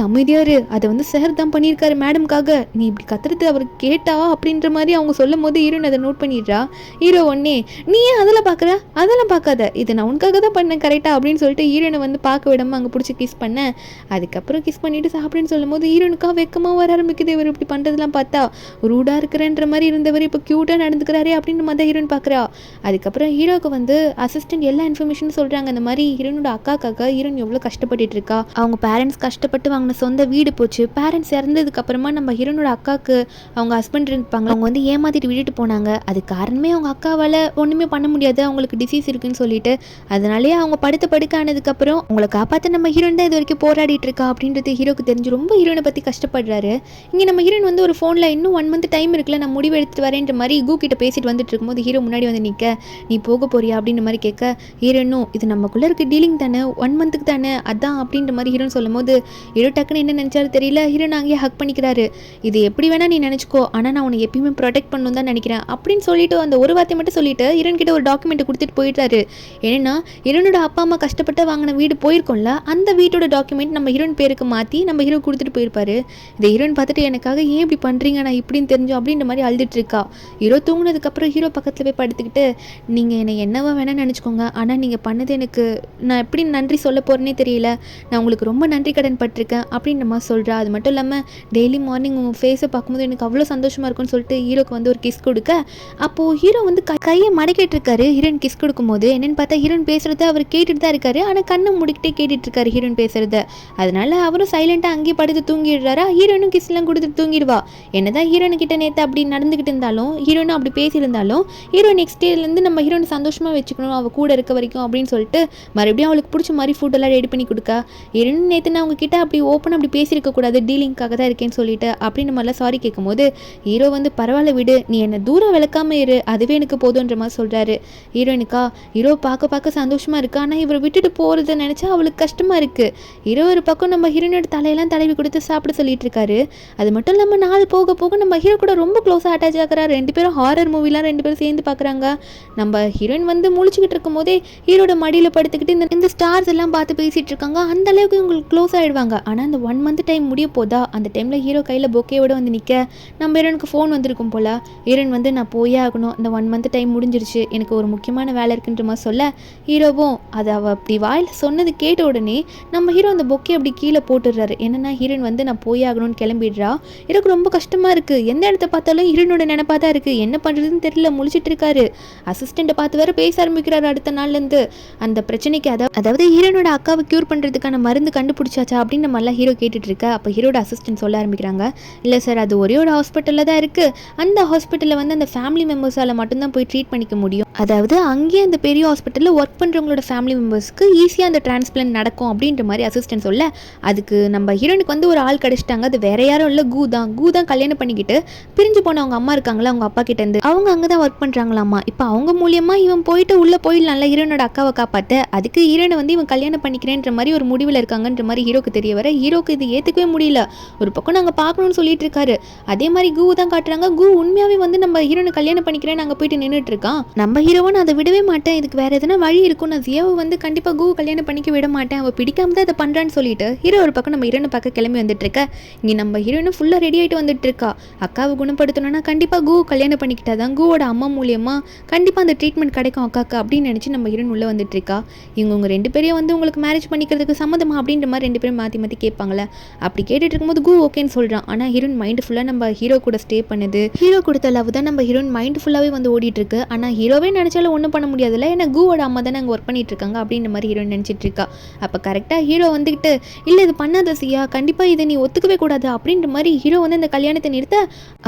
அமைதியாரு, அதை வந்து சார் தான் பண்ணியிருக்காரு மேடம்காக, நீ இப்படி கத்துறது அவர் கேட்டா அப்படின்ற மாதிரி அவங்க சொல்லும் போது ஹீரோன் அதை நோட் பண்ணிடுறா. ஹீரோ ஒன்னே நீ ஏன் அதெல்லாம் பார்க்குற, அதெல்லாம் பார்க்காத, இது நான் உனக்காக தான் பண்ணேன் கரெக்டாக அப்படின்னு சொல்லிட்டு ஹீரோனை வந்து பார்க்க விடாமல் அங்கே பிடிச்சி கிஸ் பண்ணேன். அதுக்கப்புறம் கிஸ் பண்ணிட்டு சாப்பிடுன்னு சொல்லும் போது ஹீரோனுக்காக வெக்கமாக வர ஆரம்பிக்குது. இவர் இப்படி பண்ணுறதுலாம் பார்த்தா ரூடாக இருக்கிறேன்ற மாதிரி இருந்தவர் இப்போ க்யூட்டாக நடந்துக்கிறாரே அப்படின்ற மாதிரி தான் ஹீரோன் பார்க்குறா. அதுக்கப்புறம் ஹீரோக்கு வந்து அசிஸ்டன்ட் எல்லா இன்ஃபர்மேஷனும் சொல்கிறாங்க. இந்த மாதிரி ஹீரோனோட அக்காக்காக ஹீரோன் எவ்வளோ கஷ்டப்பட்டுட்டு இருக்கா, அவங்க பேரண்ட்ஸ் கஷ்டப்பட்டு வாங்கின சொந்த வீடு போச்சு, பேரண்ட்ஸ் இறந்ததுக்கப்புறமா நம்ம ஹீரோனோட அக்காவுக்கு அவங்க ஹஸ்பண்ட் இருப்பாங்க, அவங்க வந்து ஏமாத்திட்டு விட்டுட்டு போனாங்க. அது காரணமே அவங்க அக்காவால் ஒன்றுமே பண்ண முடியாது, அவங்களுக்கு டிசீஸ் இருக்குன்னு சொல்லிட்டு அதனாலே அவங்க படுக்க ஆனதுக்கப்புறம் அவங்களை காப்பாற்ற நம்ம ஹீரோன் தான் இது வரைக்கும் போராடிட்டு இருக்கா அப்படின்றது ஹீரோக்கு தெரிஞ்சு ரொம்ப ஹீரோனை பற்றி கஷ்டப்படுறாரு. இங்கே நம்ம ஹீரோன் வந்து ஒரு ஃபோனில் இன்னும் 1 மந்த் டைம் இருக்குல்ல, நான் முடிவு எடுத்துட்டு வரேன்ற மாதிரி கூ கிட்ட பேசிட்டு வந்துட்டு இருக்கும்போது ஹீரோ முன்னாடி வந்து நிற்க, நீ போக போறியா அப்படின்ற மாதிரி கேட்க, ஹீரோனும் இது நமக்குள்ளே இருக்க டீலிங் தானே, 1 மந்த்துக்கு தானே அதான் அப்படின்ற மாதிரி ஹீரோன் சொல்லும் போது ஹீரோ டக்குன்னு என்ன நினச்சாரு தெரியல, ஹீரோன் அங்கேயே ஹக் பண்ணிக்கிறாரு. இது எப்படி வேணா நீ நினச்சிக்கோ, ஆனால் நான் உன்னை எப்பயுமே ப்ரொடெக்ட் பண்ணணும் தான் நினைக்கிறேன் அப்படின்னு சொல்லிட்டு அந்த ஒரு வார்த்தை மட்டும் சொல்லிட்டு ஹீரோன் கிட்ட ஒரு டாக்குமெண்ட் கொடுத்துட்டு போயிட்டாரு. ஏன்னா ஹீரோனோட அப்பா அம்மா கஷ்டப்பட்டு வாங்கின வீடு போயிருக்கோம்ல, அந்த வீட்டோட டாக்குமெண்ட் நம்ம ஹீரோன் பேருக்கு மாற்றி நம்ம ஹீரோ கொடுத்துட்டு போயிருப்பாரு. இதை ஹீரோன் பார்த்துட்டு எனக்காக ஏன் இப்படி பண்ணுறீங்க, நான் இப்படின்னு தெரிஞ்சோம் அப்படின்ற மாதிரி அழுதுட்டு இருக்கா. ஹீரோ தூங்கினதுக்கப்புறம் ஹீரோ பக்கத்தில் போய் படுத்துக்கிட்டு நீங்கள் என்னை என்னவா வேணால் நினச்சிக்கோங்க, ஆனால் நீங்கள் பண்ணது எனக்கு நான் எப்படி நன்றி சொல்ல போகிறேன்னே தெரியல, நான் உங்களுக்கு ரொம்ப நன்றி கடன் பட்டிருக்கேன் அப்படின்ற மாதிரி சொல்கிறா. அது மட்டும் இல்லாமல் டெய்லி மார்னிங் உங்கள் ஃபேஸை பார்க்கும்போது எனக்கு அவ்வளோ சந்தோஷமாக இருக்கும்னு சொல்லிட்டு ஹீரோக்கு வந்து ஒரு கிஸ் கொடுக்க, அப்போது ஹீரோ வந்து கையை மடக்கிட்டு இருக்காரு. ஹீரோயின் கிஸ் கொடுக்கும்போது என்னென்னு பார்த்தா ஹீரோயின் பேசுகிறத அவர் கேட்டுட்டு தான் இருக்காரு, ஆனால் கண்ணை முடிக்கிட்டே கேட்டுட்டு இருக்காரு ஹீரோயின் பேசுகிறத. அதனால அவரும் சைலண்டாக அங்கேயே படுத்து தூங்கிடுறாரா. ஹீரோயினும் கிஸ்லாம் கொடுத்துட்டு தூங்கிடுவா. என்னதான் ஹீரோயின் கிட்ட நேற்று அப்படி நடந்துக்கிட்டு இருந்தாலும், ஹீரோயினும் அப்படி பேசியிருந்தாலும், ஹீரோ நெக்ஸ்ட் டேலேருந்து நம்ம ஹீரோயின் சந்தோஷமாக வச்சுக்கணும் அவள் கூட இருக்க வரைக்கும் அப்படின்னு சொல்லிட்டு மறுபடியும் அவளுக்கு பிடிச்ச மாதிரி ஃபுட்டெல்லாம் ரெடி பண்ணி கொடுக்க, ஹீரோயின் நேற்று நான் அவங்க கிட்ட அப்படி ஓப்பனாக அப்படி பேசியிருக்கக்கூடாது, டீலிங்காக தான் இருக்கேன்னு சொல்லிட்டு அப்படின்னு மாதிரிலாம் சாரி கேட்கும்போது ஹீரோ வந்து பரவாயில்ல விடு, நீ என்னை தூரம் விளக்காமல் இரு, அதுவே எனக்கு போதுன்ற மாதிரி சொல்கிறாரு. ஹீரோயினுக்கா ஹீரோ பார்க்க சந்தோஷமாக இருக்கு, ஆனால் இவரை விட்டுட்டு போகிறத நினச்சா அவளுக்கு கஷ்டமாக இருக்குது. ஹீரோ ஒரு பக்கம் நம்ம ஹீரோனோட தலையெல்லாம் தடவி கொடுத்து சாப்பிட சொல்லிட்டு இருக்காரு. அது மட்டும் இல்லாமல் நாள் போக போக நம்ம ஹீரோ கூட ரொம்ப க்ளோஸாக அட்டாச் ஆகிறாரு. 2 பேரும் ஹாரர் மூவிலாம் 2 பேரும் சேர்ந்து பார்க்குறாங்க. நம்ம ஹீரோயின் வந்து முழிச்சுக்கிட்டு இருக்கும் போதே ஹீரோட மடியில் படுத்துக்கிட்டு இந்த ஸ்டார்ஸ் எல்லாம் பார்த்து பேசிகிட்டு இருக்காங்க. அந்த அளவுக்கு இவங்களுக்கு க்ளோஸ் ஆகிடுவாங்க. ஆனால் அந்த 1 மந்த் டைம் முடிய போதா, அந்த டைமில் ஹீரோ கையில் பொக்கேயோட வந்து நிற்க நம்ம ஹீரோனுக்கு ஃபோன் வந்திருக்கும் போல். ஹீரோயின் வந்து நான் போயே ஆகணும், இந்த 1 மந்த் டைம் முடிஞ்சிருச்சு, எனக்கு ஒரு முக்கியமான வேலை இருக்குன்ற மாதிரி சொல்ல, ஹீரோவும் அது அவள் அப்படி வாயில் சொன்னது கேட்ட உடனே நம்ம ஹீரோ அந்த பொக்கே அப்படி கீழே போட்டுடுறாரு. என்னன்னா ஹீரோயின் வந்து நான் போய் ஆகணும்னு கிளம்பிடுறா. எனக்கு ரொம்ப கஷ்டமாக இருக்குது, எந்த இடத்த பார்த்தாலும் ஹீரோனோட நினைப்பாக தான் இருக்குது, என்ன பண்ணுறதுன்னு தெரியல, முழிச்சிட்டு இருக்காரு. அசிஸ்டண்ட்டை பார்த்து வேறு பேச ஆரம்பிக்கிறாரு அடுத்த நாள்லேருந்து அந்த பிரச்சனைக்கு. அதாவது ஹீரோனோட அக்காவை க்யூர் பண்ணுறதுக்கான மருந்து கண்டுபிடிச்சாச்சா அப்படின்னு நம்மளாம் ஹீரோ கேட்டுட்டு இருக்க. அப்போ ஹீரோட அசிஸ்டன்ட் சொல்ல ஆரம்பிக்கிறாங்க, இல்லை சார் அது ஒரே ஒரு ஹாஸ்பிட்டலில் தான் இருக்குது, அந்த ஹாஸ்பிட்டலில் வந்து அந்த ஃபேமிலி மெம்பர்ஸால் மட்டும்தான் போய் ட்ரீட் பண்ணிக்க முடியும், அதாவது அங்கேயே அந்த பெரிய ஹாஸ்பிட்டலில் ஒர்க் பண்ணுறவங்களோட ஃபேமிலி மெம்பர்ஸ்க்கு ஈஸியாக அந்த டிரான்ஸ்பிளான்ட் நடக்கும் அப்படின்ற மாதிரி அசிஸ்டன்ட் சொல்ல, அதுக்கு நம்ம ஹீரோனுக்கு வந்து ஒரு ஆள் கிடச்சிட்டாங்க. அது வேற யாரும் இல்லை, கூ தான் கல்யாணம் பண்ணிக்கிட்டு பிரிஞ்சு போன அவங்க அம்மா இருக்காங்களா, அவங்க அப்பா கிட்டேருந்து அவங்க அங்கே தான் ஒர்க் பண்ணுறாங்களாம்மா. இப்போ அவங்க மூலியமாக இவன் போயிட்டு உள்ளே போயிடலாம்ல ஹீரோனோட அக்காவை காப்பாற்ற, அதுக்கு ஹீரோனை வந்து இவன் கல்யாணம் பண்ணிக்கிறேன்ற மாதிரி ஒரு முடிவில் இருக்காங்கன்ற மாதிரி ஹீரோக்கு தெரிய வர, ஹீரோக்கு இது ஏற்றுக்கவே முடியல. ஒரு பக்கம் நாங்கள் பார்க்கணும்னு சொல்லிட்டு இருக்காரு, அதே மாதிரி கூ தான் காட்டுறாங்க. கூ உண்மையாகவே வந்து நம்ம ஹீரோனை கல்யாணம் பண்ணிக்கிறேன் நாங்கள் போயிட்டு நின்றுட்டு இருக்கான். நம்ம ஹீரோவை நான் அதை விடவே மாட்டேன், இதுக்கு வேறு எதனா வழி இருக்கும், நான் ஜியாவை வந்து கண்டிப்பாக கூ கல்யாணம் பண்ணிக்க விட மாட்டேன், அவள் பிடிக்காம தான் அதை பண்ணுறான்னு சொல்லிட்டு ஹீரோ ஒரு பக்கம் நம்ம ஹீரோனை பார்க்க கிளம்பி வந்துட்டு இருக்க. இங்கே நம்ம ஹீரோனை ஃபுல்லாக ரெடி ஆகிட்டு வந்துட்டு இருக்கா. அக்காவை குணப்படுத்தணும்னா கண்டிப்பாக கூ கல்யாணம் பண்ணிக்கிட்டா தான் கூவோட அம்மா மூலியமாக கண்டிப்பாக அந்த ட்ரீட்மெண்ட் கிடைக்கும் அக்காக்கு அப்படின்னு நினச்சி நம்ம ஹீரோன் உள்ளே வந்துட்டு இருக்கா. இவங்க 2 பேரையும் வந்து உங்களுக்கு மேரேஜ் பண்ணிக்கிறதுக்கு சம்மதமா அப்படின்ற மாதிரி 2 பேரும் மாற்றி கேட்பாங்களே. அப்படி கேட்டுட்டு இருக்கும்போது கூ ஓகேன்னு சொல்கிறான். ஆனால் ஹீரோன் மைண்ட் ஃபுல்லாக நம்ம ஹீரோ கூட ஸ்டே பண்ணுது. ஹீரோ கொடுத்த லவ் தான் நம்ம ஹீரோன் மைண்ட் ஃபுல்லாகவே வந்து ஓடிட்டு இருக்கு. ஆனால் ஹீரோவே நினச்சாலும் ஒன்றும் பண்ண முடியாதுல்ல, ஏன்னா கூவோட அம்மா தானே அங்கே ஒர்க் பண்ணிட்டு இருக்காங்க அப்படின்ற மாதிரி ஹீரோயின் நினச்சிட்டு இருக்கா. அப்போ கரெக்டாக ஹீரோ வந்துக்கிட்டு இல்லை இது பண்ணாத சியா, கண்டிப்பாக இதை நீ ஒத்துக்கவே கூடாது அப்படின்ற மாதிரி ஹீரோ வந்து இந்த கல்யாணத்தை நிறுத்த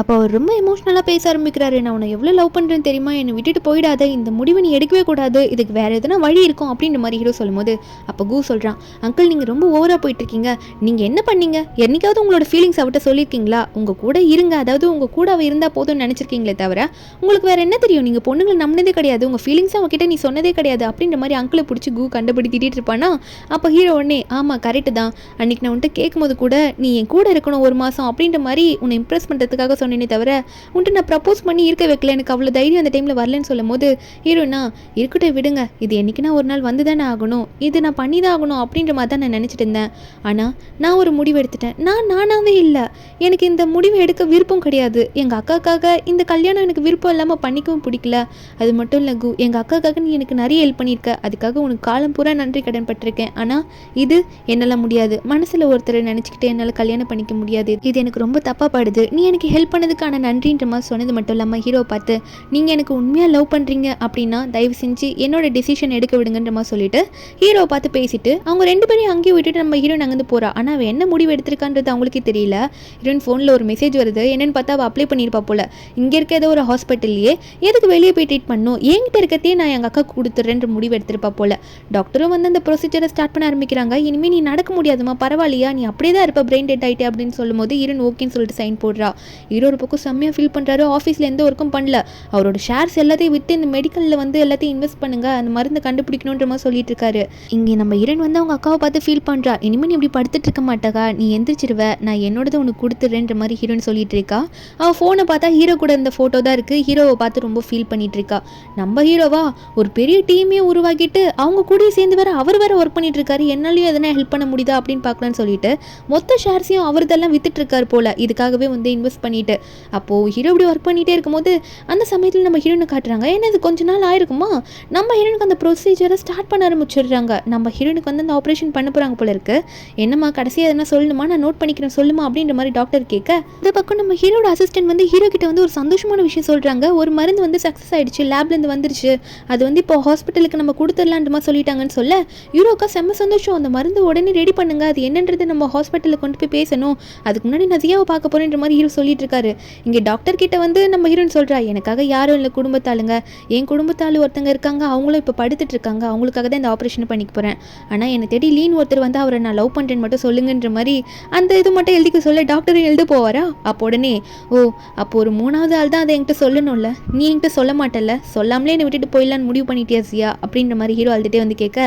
அப்போ அவர் ரொம்ப எமோஷ்னலாக பேச ஆரம்பிக்கிறாரு. நான் உன்னை எவ்வளோ லவ் பண்ணுறேன்னு தெரியுமா, என்னை விட்டுட்டு போயிடாத, இந்த முடிவை நீ எடுக்கவே கூடாது, இதுக்கு வேறு எதுனா வழி இருக்கும் அப்படின்ற மாதிரி ஹீரோ சொல்லும்போது அப்போ கூ சொல்கிறான், அங்கிள் நீங்கள் ரொம்ப ஓவராக போயிட்டுருக்கீங்க, நீங்கள் என்ன பண்ணீங்க, என்னைக்காவது உங்களோட ஃபீலிங்ஸ் அவட்ட சொல்லியிருக்கீங்களா, உங்கள் கூட இருங்க, அதாவது உங்கள் கூட அவ இருந்தால் போதும்னு நினச்சிருக்கீங்களே தவிர உங்களுக்கு வேறு என்ன தெரியும், நீங்கள் பொண்ணுங்களை நம்பினதே கிடையாது, உங்கள் ஃபீலிங்ஸ் அவங்ககிட்ட நீ சொன்னதே கிடையாது அப்படின்ற மாதிரி அங்கிளை பிடிச்சி கூ கண்டுபிடித்திட்டு இருப்பானா. அப்போ ஹீரோ உடனே ஆமாம் கரெக்டு தான், அன்றைக்கி நான் வந்துட்டு கேட்கும்போது கூட நீ என் கூட இருக்கணும் ஒரு மாதம் அப்படின்ற மாதிரி உன்னை இம்ப்ரெஸ் பண்ணுறதுக்காக சொன்னேனே தவிர உன்ட்டு நான் ப்ரப்போஸ் பண்ணி இருக்க வைக்கல, எனக்கு அவ்வளோ தைரியம் அந்த டைமில் வரலன்னு சொல்லும் போது ஹீரோனா இருக்கட்டும் விடுங்க, இது என்றைக்குன்னா ஒரு நாள் வந்து தானே ஆகணும், இது நான் பண்ணி தான் ஆகணும் அப்படின்ற மாதிரி தான் நான் நினச்சிட்டு இருந்தேன். ஆனால் நான் ஒரு முடிவு எடுத்துட்டேன், நானாகவே இல்லை, எனக்கு இந்த முடிவை எடுக்க விருப்பம் கிடையாது, எங்கள் அக்காக்காக இந்த கல்யாணம் எனக்கு விருப்பம் இல்லாமல் பண்ணிக்கவும் பிடிக்கல. அது மட்டும் இல்லை கு, எங்கள் அக்காக்காக நீ எனக்கு நிறைய ஹெல்ப் பண்ணியிருக்க, அதுக்காக உனக்கு காலம் பூரா நன்றி கடன் பட்டிருக்கேன். ஆனால் இது என்னால் முடியாது, மனசில் ஒருத்தரை நினச்சிக்கிட்டு என்னால் கல்யாணம் பண்ணிக்க முடியாது, இது எனக்கு ரொம்ப தப்பாக படுது, நீ எனக்கு ஹெல்ப் பண்ணதுக்கான நன்றின்ற மாதிரி சொன்னது மட்டும் இல்லாமல் ஹீரோ பார்த்து நீங்கள் எனக்கு உண்மையாக லவ் பண்ணுறீங்க அப்படின்னா தயவு செஞ்சு என்னோட டெசிஷன் எடுக்க விடுங்கன்ற மாதிரி சொல்லிட்டு ஹீரோ பார்த்து பேசிட்டு அவங்க ரெண்டு பேரையும் அங்கேயே விட்டுட்டு நம்ம ஹீரோயின் அங்கேருந்து போகிறா. ஆனால் அவள் என்ன முடிவு எடுத்திருக்கான்றது அவங்களுக்கே தெரியல. ஹீரோயின் ஃபோனில் ஒரு மெசேஜ் வருது, என்னென்னு பார்த்தா அவள் அப்ளை பண்ணியிருப்பா போல, இங்கே இருக்க ஏதோ ஒரு ஹாஸ்பிட்டல்லையே எதுக்கு வெளியே போய் ட்ரீட் பண்ணணும், என்கிட்ட இருக்கத்தையே நான் எங்கள் அக்கா கொடுத்துட்றேன்ற முடிவு எடுத்திருப்பா போல. டாக்டரும் வந்து அந்த ப்ரொசீஜரை ஸ்டார்ட் பண்ண ஆரம்பிக்கிறாங்க. இனிமேல் நீ நடக்க முடியாதுமா, பரவாயில்லையா, நீ அப்படியே தான் இருப்ப, பிரெயின் டெட் ஆகிட்டே அப்படின்னு சொல்லும்போது ஹீரோயின் ஓகேன்னு சொல்லிட்டு சைன் போடுறா. ஹீரோ ஒரு பக்கம் செம்மையாக ஃபீல் பண்ணுறாரு, ஆஃபீஸில் எந்த ஒர்க்கும் பண்ணல, அவரோட ஷேர்ஸ் எல்லாத்தையும் விட்டு இந்த மெடிக்கலில் வந்து எல்லாத்தையும் இன்வெஸ்ட் பண்ணுங்க, அந்த மருந்து கண்டுபிடிக்கணுன்ற மாதிரி சொல்லிட்டு இருக்காரு. இங்கே நம்ம ஹீரோயின் வந்து அவங்க அக்காவை பார்த்து ஃபீல் பண்ணுறா, இனிமேல் நீ இப்படி படுத்துட்டு இருக்க மாட்டாக்கா, நீ எந்திரிச்சிருவ, நான் என்னோடது உனக்கு கொடுத்துட்றேன்ற மாதிரி ஹீரோயின் சொல்லிட்டு இருக்கா. அவள் ஃபோனை பார்த்தா ஹீரோ கூட இருந்த ஃபோட்டோ தான் இருக்குது. ஹீரோவை பார்த்து ரொம்ப ஃபீல் பண்ணிட்டு இருக்கா. நம்ம ஹீரோவா ஒரு பெரிய டீமே உருவாக்கிட்டு அவங்க கூட சேர்ந்து வேற அவர் வேற ஒர்க் பண்ணிட்டு இருக்காரு, என்னாலையும் எதனா ஹெல்ப் பண்ண முடியுதா அப்படின்னு பார்க்கலான்னு சொல்லிட்டு மொத்த ஷேர்ஸையும் அவர்தெல்லாம் வித்துட்டு இருக்காரு போல, இதுக்காகவே வந்து இன்வெஸ்ட் பண்ணிட்டு. அப்போது ஹீரோ இப்படி ஒர்க் பண்ணிகிட்டே இருக்கும்போது அந்த சமயத்தில் நம்ம ஹீரோனை காட்டுறாங்க. ஏன்னா இது கொஞ்ச நாள் ஆயிருக்குமா, நம்ம ஹீரோனுக்கு அந்த ப்ரொசீஜரை ஸ்டார்ட் பண்ண ஆரம்பிச்சிடுறாங்க. நம்ம ஹீரோனுக்கு வந்து அந்த ஆப்ரேஷன் பண்ண போகிறாங்க போல இருக்கு. என்னம்மா கடைசியாக எதனா சொல்லணுமா, நான் நோட் பண்ணிக்கிறேன் சொல்லுமா அப்படின்ற மாதிரி டாக்டர் கேட்க இந்த பக்கம் நம்ம ஹீரோட அசிஸ்டன்ட் வந்து ஹீரோ கிட்ட வந்து ஒரு சந்தோஷமான விஷயம் சொல்கிறாங்க. ஒரு மருந்து வந்து சக்ஸஸ் ஆகிடுச்சு, லேப்லேருந்து வந்துருச்சு, அது வந்து இப்போ ஹாஸ்பிட்டலுக்கு நம்ம கொடுத்துடலான்ற மாதிரி சொல்லிட்டாங்கன்னு சொல்ல ஹீரோக்கா செம்ம சந்தோஷம், அந்த மருந்து உடனே ரெடி பண்ணுங்க, அது என்னன்றது நம்ம ஹாஸ்பிட்டலுக்கு கொண்டு போய் பேசணும், அதுக்கு முன்னாடி நதியாவை பார்க்க போகிறேன்ற மாதிரி ஹீரோ சொல்லிட்டு இருக்காரு. இங்கே டாக்டர் கிட்ட வந்து நம்ம ஹீரோயின் சொல்கிறா, எனக்காக யாரும் இல்லை குடும்பத்தாளுங்க, என் குடும்பத்தாள் ஒருத்தங்க இருக்காங்க, அவங்களும் இப்போ படுத்துட்டு இருக்காங்க, அவங்களுக்காக தான் இந்த ஆப்ரேஷன் பண்ணிக்க போகிறேன், ஆனால் என்னை தேடி லீன் ஒருத்தர் வந்து அவரை நான் லவ் பண்ணுறேன்னு மட்டும் சொல்லுங்கன்ற மாதிரி அந்த இது மட்டும் எழுதிக்க சொல்ல டாக்டர் எழுத போவாரா. அப்போ உடனே ஓ அப்போ ஒரு மூணாவது ஆள் தான் அதை என்கிட்ட சொல்லணும்ல, நீ என்கிட்ட சொல்ல மாட்டல, சொல்லாமலே என்னை விட்டுட்டு போயிடலான்னு முடிவு பண்ணிட்டியா சியா அப்படின்ற மாதிரி ஹீரோ அழுதுகிட்டே வந்து கேட்க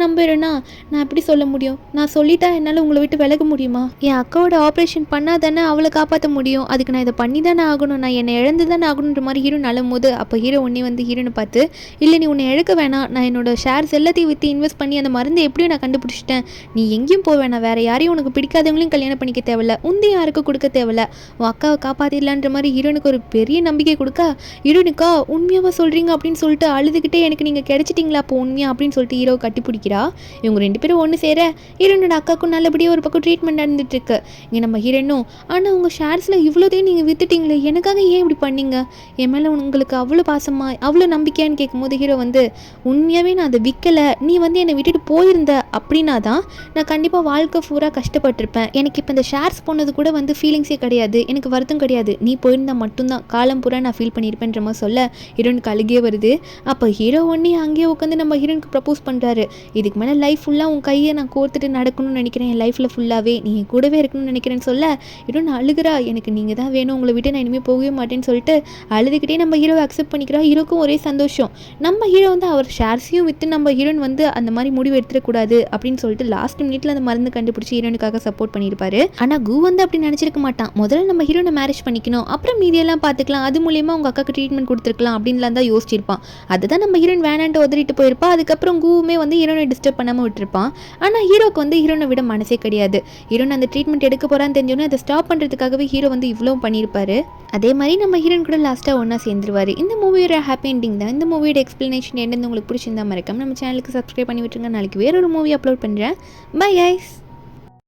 நம்புறேன்னா நான் எப்படி சொல்ல முடியும், நான் சொல்லிட்டா என்னால் உங்களை விட்டு விலக முடியுமா, என் அக்காவோட ஆப்ரேஷன் பண்ணால் தானே அவளை காப்பாற்ற முடியும், அதுக்கு நான் இதை பண்ணி தானே ஆகணும், நான் என்னை இழந்து தானே ஆகணுன்ற மாதிரி ஹீரோ நலும் போது அப்போ ஹீரோ உடனே வந்து ஹீரோனை பார்த்து இல்லை நீ உன்னை இழக்க வேணாம், நான் என்னோட ஷேர்ஸ் எல்லாத்தையும் விற்று இன்வெஸ்ட் பண்ணி அந்த மருந்து எப்படியும் நான் கண்டுபிடிச்சிட்டேன், நீ எங்கேயும் போக வேணாம், வேறு யாரையும் உனக்கு பிடிக்காதவங்களையும் கல்யாணம் பண்ணிக்க தேவையில்ல, உந்தி யாருக்கும் கொடுக்க தேவையில்ல, உன் அக்காவை காப்பாற்றிடலான்ற மாதிரி ஹீரோனுக்கு ஒரு பெரிய நம்பிக்கை கொடுக்க ஹீரோனுக்கா உண்மையாக சொல்கிறீங்க அப்படின்னு சொல்லிட்டு அழுதுகிட்டே எனக்கு நீங்கள் கிடைச்சிட்டிங்களா அப்போ உண்மையா அப்படின்னு சொல்லிட்டு ஹீரோ கட்டி பிடிக்கிறா. இவங்க ரெண்டு பேரும் ஒன்று சேர ஹீரோனோட அக்காவுக்கும் நல்லபடியாக ஒரு பக்கம் ட்ரீட்மெண்ட் நடந்துட்டு இருக்கு. இங்கே நம்ம ஹீரோனும் ஆனால் உங்கள் ஷேர்ஸில் இவ்வளோதையும் நீங்கள் வித்துட்டிங்களே, எனக்காக ஏன் இப்படி பண்ணீங்க, என் மேலே உங்களுக்கு அவ்வளோ பாசமா அவ்வளோ நம்பிக்கையான்னு கேட்கும்போது ஹீரோ வந்து உண்மையாகவே நான் அதை விற்கலை, நீ வந்து என்னை விட்டுட்டு போயிருந்த அப்படின்னா தான் நான் கண்டிப்பாக வாழ்க்கை பூரா கஷ்டப்பட்டிருப்பேன், எனக்கு இப்போ இந்த ஷேர்ஸ் போனது கூட வந்து ஃபீலிங்ஸே கிடையாது, எனக்கு வருத்தம் கிடையாது, நீ போயிருந்தால் மட்டும்தான் காலம் பூரா நான் ஃபீல் பண்ணியிருப்பேன்ற மாதிரி சொல்ல ஹீரோனுக்கு அழுகே வருது. அப்போ ஹீரோ ஒன்னே அங்கேயே உட்காந்து நம்ம ஹீரோனுக்கு ப்ரப்போஸ் பண்ணுறாரு, இதுக்கு மேலே லைஃப் ஃபுல்லாக உன் கையை நான் கோர்த்துட்டு நடக்கணும்னு நினைக்கிறேன், என் லைஃப்பில் ஃபுல்லாகவே நீ என் கூடவே இருக்கணும்னு நினைக்கிறேன்னு சொல்ல ஹீரோன் அழுகிறா, எனக்கு நீங்கள் தான் வேணும், உங்களை விட்டு நான் இனிமேல் போகவே மாட்டேன்னு சொல்லிட்டு அழுதுகிட்டே நம்ம ஹீரோவை அக்செப்ட் பண்ணிக்கிறா. ஹீரோக்கும் ஒரே சந்தோஷம். நம்ம ஹீரோ வந்து அவர் ஷேர்ஸையும் விற்று நம்ம ஹீரோன் வந்து அந்த மாதிரி முடிவு எடுத்துடக்கூடாது அப்படின்னு சொல்லிட்டு லாஸ்ட் மினிட்ல அந்த மருந்து கண்டுபிடிச்சி ஹீரோனுக்காக சப்போர்ட் பண்ணியிருப்பாரு. ஆனால் கு வந்து அப்படி நினச்சிருக்க மாட்டான், முதல்ல நம்ம ஹீரோனை மேரேஜ் பண்ணிக்கணும், அப்புறம் மீதியெல்லாம் பார்த்துக்கலாம், அது மூலியமாக அவங்க அக்காவுக்கு ட்ரீட்மெண்ட் கொடுத்துருக்கலாம் அப்படின்லாம் தான் யோசிச்சிருப்பான். அதுதான் நம்ம ஹீரோயின் வேணான்ட்டு உதறிட்டு போயிருப்பா. அதுக்கப்புறம் குவுமே வந்து ஹீரோனை டிஸ்டர்ப் பண்ணாமல் விட்டுருப்பான். ஆனால் ஹீரோக்கு வந்து ஹீரோனை விட மனசே கிடையாது. ஹீரோன் அந்த ட்ரீட்மெண்ட் எடுக்க போகிறான்னு தெரிஞ்சோன்னே அதை ஸ்டாப் பண்ணுறதுக்காகவே ஹீரோ வந்து இவ்வளோ பண்ணியிருப்பாரு. அதே மாதிரி நம்ம ஹீரோயின் கூட லாஸ்ட்டாக ஒன்றா சேர்ந்துருவார். இந்த மூவியோட ஹாப்பி எண்டிங் தான். இந்த மூவியோட எக்ஸ்பிளனேஷன் என்னன்னு உங்களுக்கு பிடிச்சிருந்தா மறக்காம நம்ம சேனலுக்கு சப்ஸ்கிரைப் பண்ணி விட்டுருங்க. நாளைக்கு வேறொரு மூவி அப்லோட் பண்ணுறேன். Bye guys.